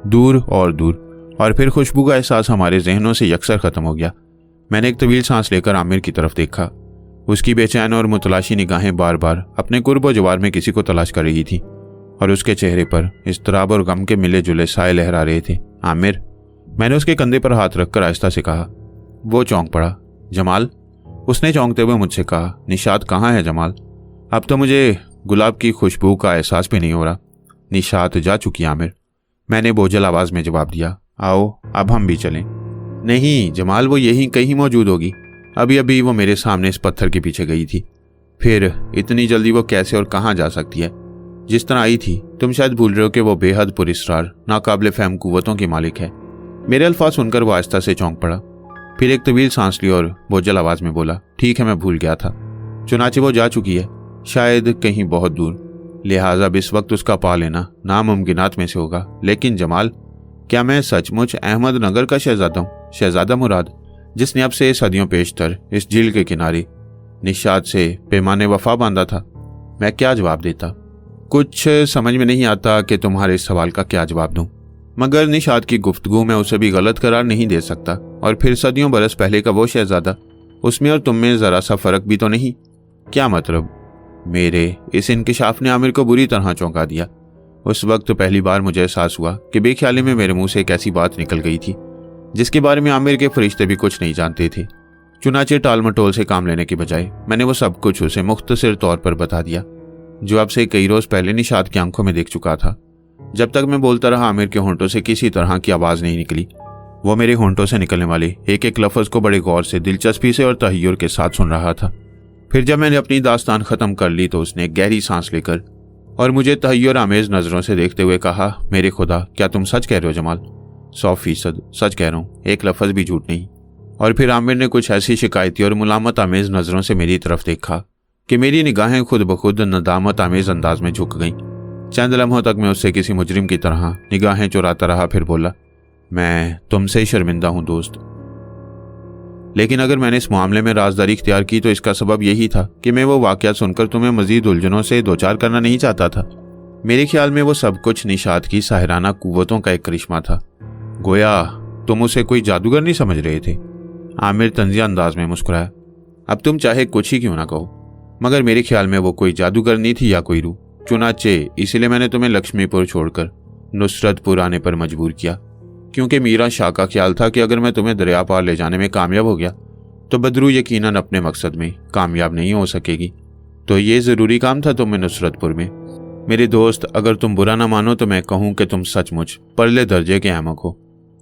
Speaker 1: दूर और दूर। और फिर खुशबू का एहसास हमारे जहनों से यकसर खत्म हो गया। मैंने एक तवील सांस लेकर आमिर की तरफ देखा। उसकी बेचैन और मुतलाशी निगाहें बार बार अपने कुर्ब जवार में किसी को तलाश कर रही थी और उसके चेहरे पर इज़्तिराब और गम के मिले जुले साए लहरा रहे थे। आमिर, मैंने उसके कंधे पर हाथ रखकर आहिस्ता से कहा। वो चौंक पड़ा। जमाल, उसने चौंकते हुए मुझसे कहा। निशात कहाँ है जमाल? अब तो मुझे गुलाब की खुशबू का एहसास भी नहीं हो रहा। निशात जा चुकी आमिर, मैंने बोझल आवाज़ में जवाब दिया। आओ अब हम भी चलें। नहीं जमाल, वो यहीं कहीं मौजूद होगी। अभी अभी वो मेरे सामने इस पत्थर के पीछे गई थी, फिर इतनी जल्दी वो कैसे और कहाँ जा सकती है? जिस तरह आई थी, तुम शायद भूल रहे हो कि वो बेहद पुरस्कार, नाकाबिले फहम कुव्वतों की मालिक है। मेरे अल्फाज सुनकर वो आहिस्ता से चौंक पड़ा, फिर एक तवील सांस ली और बोझल आवाज़ में बोला, ठीक है, मैं भूल गया था। चुनाचे वो जा चुकी है, शायद कहीं बहुत दूर, लिहाजा इस वक्त उसका पा लेना नामुमकिनात में से होगा। लेकिन जमाल, क्या मैं सचमुच अहमदनगर का शहजादा हूँ? शहजादा मुराद, जिसने अब से सदियों पेशतर इस झील के किनारे निशात से पैमाने वफा बांधा था। मैं क्या जवाब देता? कुछ समझ में नहीं आता कि तुम्हारे इस सवाल का क्या जवाब दूं। मगर निशात की गुफ्तगू में उसे भी गलत करार नहीं दे सकता। और फिर सदियों बरस पहले का वो शहजादा, उसमें और तुम में जरा सा फर्क भी तो नहीं। क्या मतलब? मेरे इस इंकिशाफ ने आमिर को बुरी तरह चौंका दिया। उस वक्त पहली बार मुझे एहसास हुआ कि बेख्याली में मेरे मुंह से एक ऐसी बात निकल गई थी जिसके बारे में आमिर के फरिश्ते भी कुछ नहीं जानते थे। चुनाचे टाल मटोल से काम लेने के बजाय मैंने वो सब कुछ उसे मुख्तसर तौर पर बता दिया, जो अब से कई रोज पहले निशात की आंखों में देख चुका था। जब तक मैं बोलता रहा, आमिर के होंठों से किसी तरह की आवाज नहीं निकली। वो मेरे होंठों से निकलने वाले एक एक लफ्ज को बड़े गौर से, दिलचस्पी से और तहय्युर के साथ सुन रहा था। फिर जब मैंने अपनी दास्तान खत्म कर ली तो उसने गहरी सांस लेकर और मुझे तहय्युर आमेज नजरों से देखते हुए कहा, मेरे खुदा, क्या तुम सच कह रहे हो जमाल? 100% सच कह रहा हूँ, एक लफ्ज भी झूठ नहीं। और फिर आमिर ने कुछ ऐसी शिकायती और मुलामत आमेज नजरों से मेरी तरफ देखा कि मेरी निगाहें खुद ब खुद नदामत आमेज अंदाज में झुक गईं। चंद लम्हों तक मैं उससे किसी मुजरिम की तरह निगाहें चुराता रहा, फिर बोला, मैं तुमसे शर्मिंदा हूं दोस्त। लेकिन अगर मैंने इस मामले में राजदारी इख्तियार की तो इसका सबब यही था कि मैं वो वाकया सुनकर तुम्हें मजीद उलझनों से दो चार करना नहीं चाहता था। मेरे ख्याल में वो सब कुछ निशात की साहिराना कुव्वतों का एक करिश्मा था। गोया तुम उसे कोई जादूगर नहीं समझ रहे थे। आमिर तंजिया अंदाज में मुस्कुराया। अब तुम चाहे कुछ ही क्यों ना कहो, मगर मेरे ख्याल में वो कोई जादूगर नहीं थी या कोई रूह। चुनाचे इसीलिए मैंने तुम्हें लक्ष्मीपुर छोड़कर नुसरतपुर आने पर मजबूर किया, क्योंकि मीरा शाह का ख्याल था कि अगर मैं तुम्हें दरिया पार ले जाने में कामयाब हो गया तो बदरू यकीनन अपने मकसद में कामयाब नहीं हो सकेगी। तो ये ज़रूरी काम था तुम्हें नुसरतपुर में। मेरे दोस्त, अगर तुम बुरा ना मानो तो मैं कहूँ कि तुम सचमुच परले दर्जे के अहमक हो।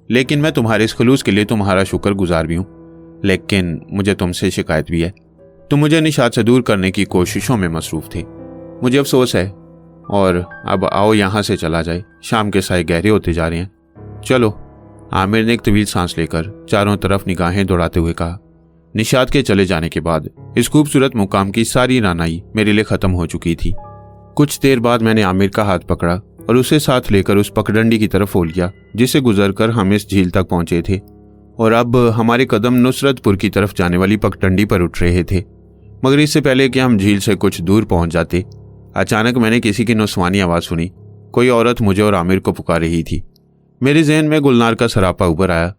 Speaker 1: लेकिन मैं तुम्हारे इस खलूस के लिए तुम्हारा शुक्रगुजार भी हूँ। लेकिन मुझे तुमसे शिकायत भी है। तुम मुझे निशात से दूर करने की कोशिशों में मसरूफ थे। मुझे अफसोस है। और अब आओ यहाँ से चला जाए, शाम के साए गहरे होते जा रहे हैं। चलो। आमिर ने एक तवील सांस लेकर चारों तरफ निगाहें दौड़ाते हुए कहा। निशात के चले जाने के बाद इस खूबसूरत मुकाम की सारी रानाई मेरे लिए खत्म हो चुकी थी। कुछ देर बाद मैंने आमिर का हाथ पकड़ा और उसे साथ लेकर उस पगडंडी की तरफ हो लिया जिसे गुजरकर हम इस झील तक पहुंचे थे। और अब हमारे कदम नुसरतपुर की तरफ जाने वाली पगडंडी पर उठ रहे थे। मगर इससे पहले कि हम झील से कुछ दूर पहुंच जाते, अचानक मैंने किसी की नुस्वानी आवाज सुनी। कोई औरत मुझे और आमिर को पुकार रही थी। मेरे जहन में गुलनार का सरापा उभर आया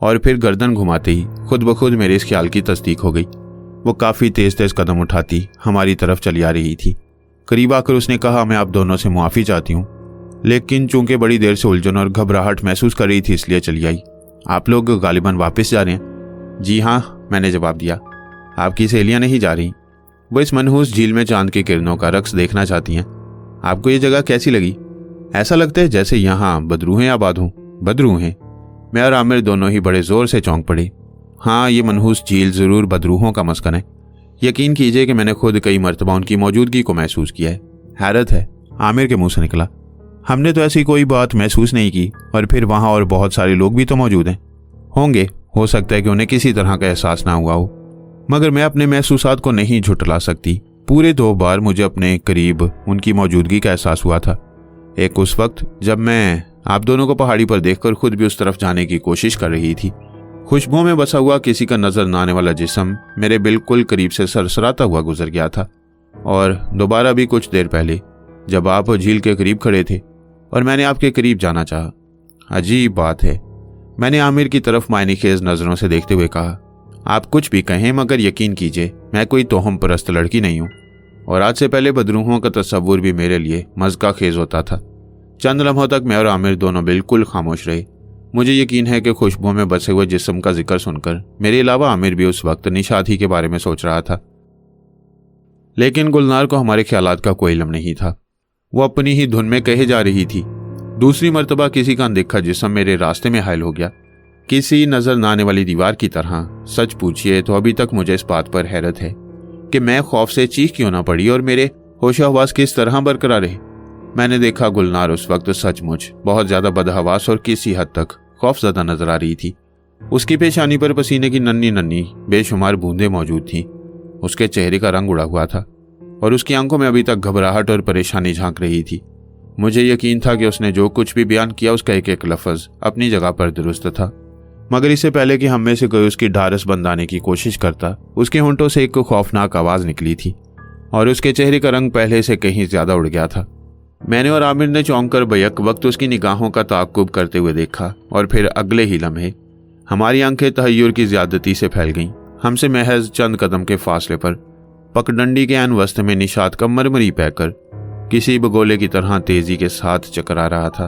Speaker 1: और फिर गर्दन घुमाते ही खुद ब खुद मेरे इस ख्याल की तस्दीक हो गई। वो काफी तेज तेज कदम उठाती हमारी तरफ चली आ रही थी। करीब आकर उसने कहा, मैं आप दोनों से मुआफी चाहती हूँ, लेकिन चूंकि बड़ी देर से उलझन और घबराहट महसूस कर रही थी इसलिए चली आई। आप लोग गालिबन वापस जा रहे हैं? जी हाँ, मैंने जवाब दिया। आपकी सहेलियां नहीं जा रही? वो इस मनहूस झील में चांद की किरणों का रक्स देखना चाहती हैं। आपको ये जगह कैसी लगी? ऐसा लगता है जैसे यहाँ बदरूहें आबाद हों। बदरूहें? मैं और आमिर दोनों ही बड़े जोर से चौंक पड़े। हाँ, ये मनहूस झील जरूर बदरूहों का मस्कन है। यकीन कीजिए कि मैंने खुद कई मरतबा उनकी मौजूदगी को महसूस किया है। हैरत है, आमिर के मुंह से निकला। हमने तो ऐसी कोई बात महसूस नहीं की, और फिर वहां और बहुत सारे लोग भी तो मौजूद हैं। होंगे, हो सकता है कि उन्हें किसी तरह का एहसास ना हुआ हो, मगर मैं अपने महसूसात को नहीं झुठला सकती। पूरे 2 बार मुझे अपने करीब उनकी मौजूदगी का एहसास हुआ था। एक उस वक्त जब मैं आप दोनों को पहाड़ी पर देखकर खुद भी उस तरफ जाने की कोशिश कर रही थी। खुशबुओं में बसा हुआ किसी का नजर न आने वाला जिस्म मेरे बिल्कुल करीब से सरसराता हुआ गुजर गया था। और दोबारा भी कुछ देर पहले जब आप झील के करीब खड़े थे और मैंने आपके करीब जाना चाहा। अजीब बात है, मैंने आमिर की तरफ मायनेखेज नजरों से देखते हुए कहा, आप कुछ भी कहें मगर यकीन कीजिए मैं कोई तोहम परस्त लड़की नहीं हूं, और आज से पहले बदरूहों का तस्वुर भी मेरे लिए मज़का खेज होता था। चंद लम्हों तक मैं और आमिर दोनों बिल्कुल खामोश रहे। मुझे यकीन है कि खुशबुओं में बसे हुए जिस्म का जिक्र सुनकर मेरे अलावा आमिर भी उस वक्त निशात ही के बारे में सोच रहा था। लेकिन गुलनार को हमारे ख्यालात का कोई इल्म नहीं था। वो अपनी ही धुन में कहे जा रही थी। दूसरी मर्तबा किसी का अनदेखा जिस्म मेरे रास्ते में हायल हो गया, किसी नजर न आने वाली दीवार की तरह। सच पूछिए तो अभी तक मुझे इस बात पर हैरत है कि मैं खौफ से चीख क्यों ना पड़ी और मेरे होशो-हवास किस तरह बरकरार रहे। मैंने देखा गुलनार उस वक्त सचमुच बहुत ज्यादा बदहवास और किसी हद तक खौफजदा नजर आ रही थी। उसकी पेशानी पर पसीने की नन्ही नन्ही बेशुमार बूंदें मौजूद थीं। उसके चेहरे का रंग उड़ा हुआ था और उसकी आंखों में अभी तक घबराहट और परेशानी झांक रही थी। मुझे यकीन था कि उसने जो कुछ भी बयान किया उसका एक एक लफ्ज अपनी जगह पर दुरुस्त था, मगर इससे पहले कि हम में से कोई उसकी ढारस बंधाने की कोशिश करता, उसके होंठों से एक खौफनाक आवाज़ निकली थी और उसके चेहरे का रंग पहले से कहीं ज़्यादा उड़ गया था। मैंने और आमिर ने चौंक कर बैक वक्त उसकी निगाहों का ताक़ुब करते हुए देखा और फिर अगले ही लम्हे हमारी आंखें तहय्युर की ज़्यादती से फैल गईं। हमसे महज चंद कदम के फासले पर पगडंडी के अनवस्त में निशात का मरमरी पैकर किसी बगोले की तरह तेजी के साथ चकरा रहा था।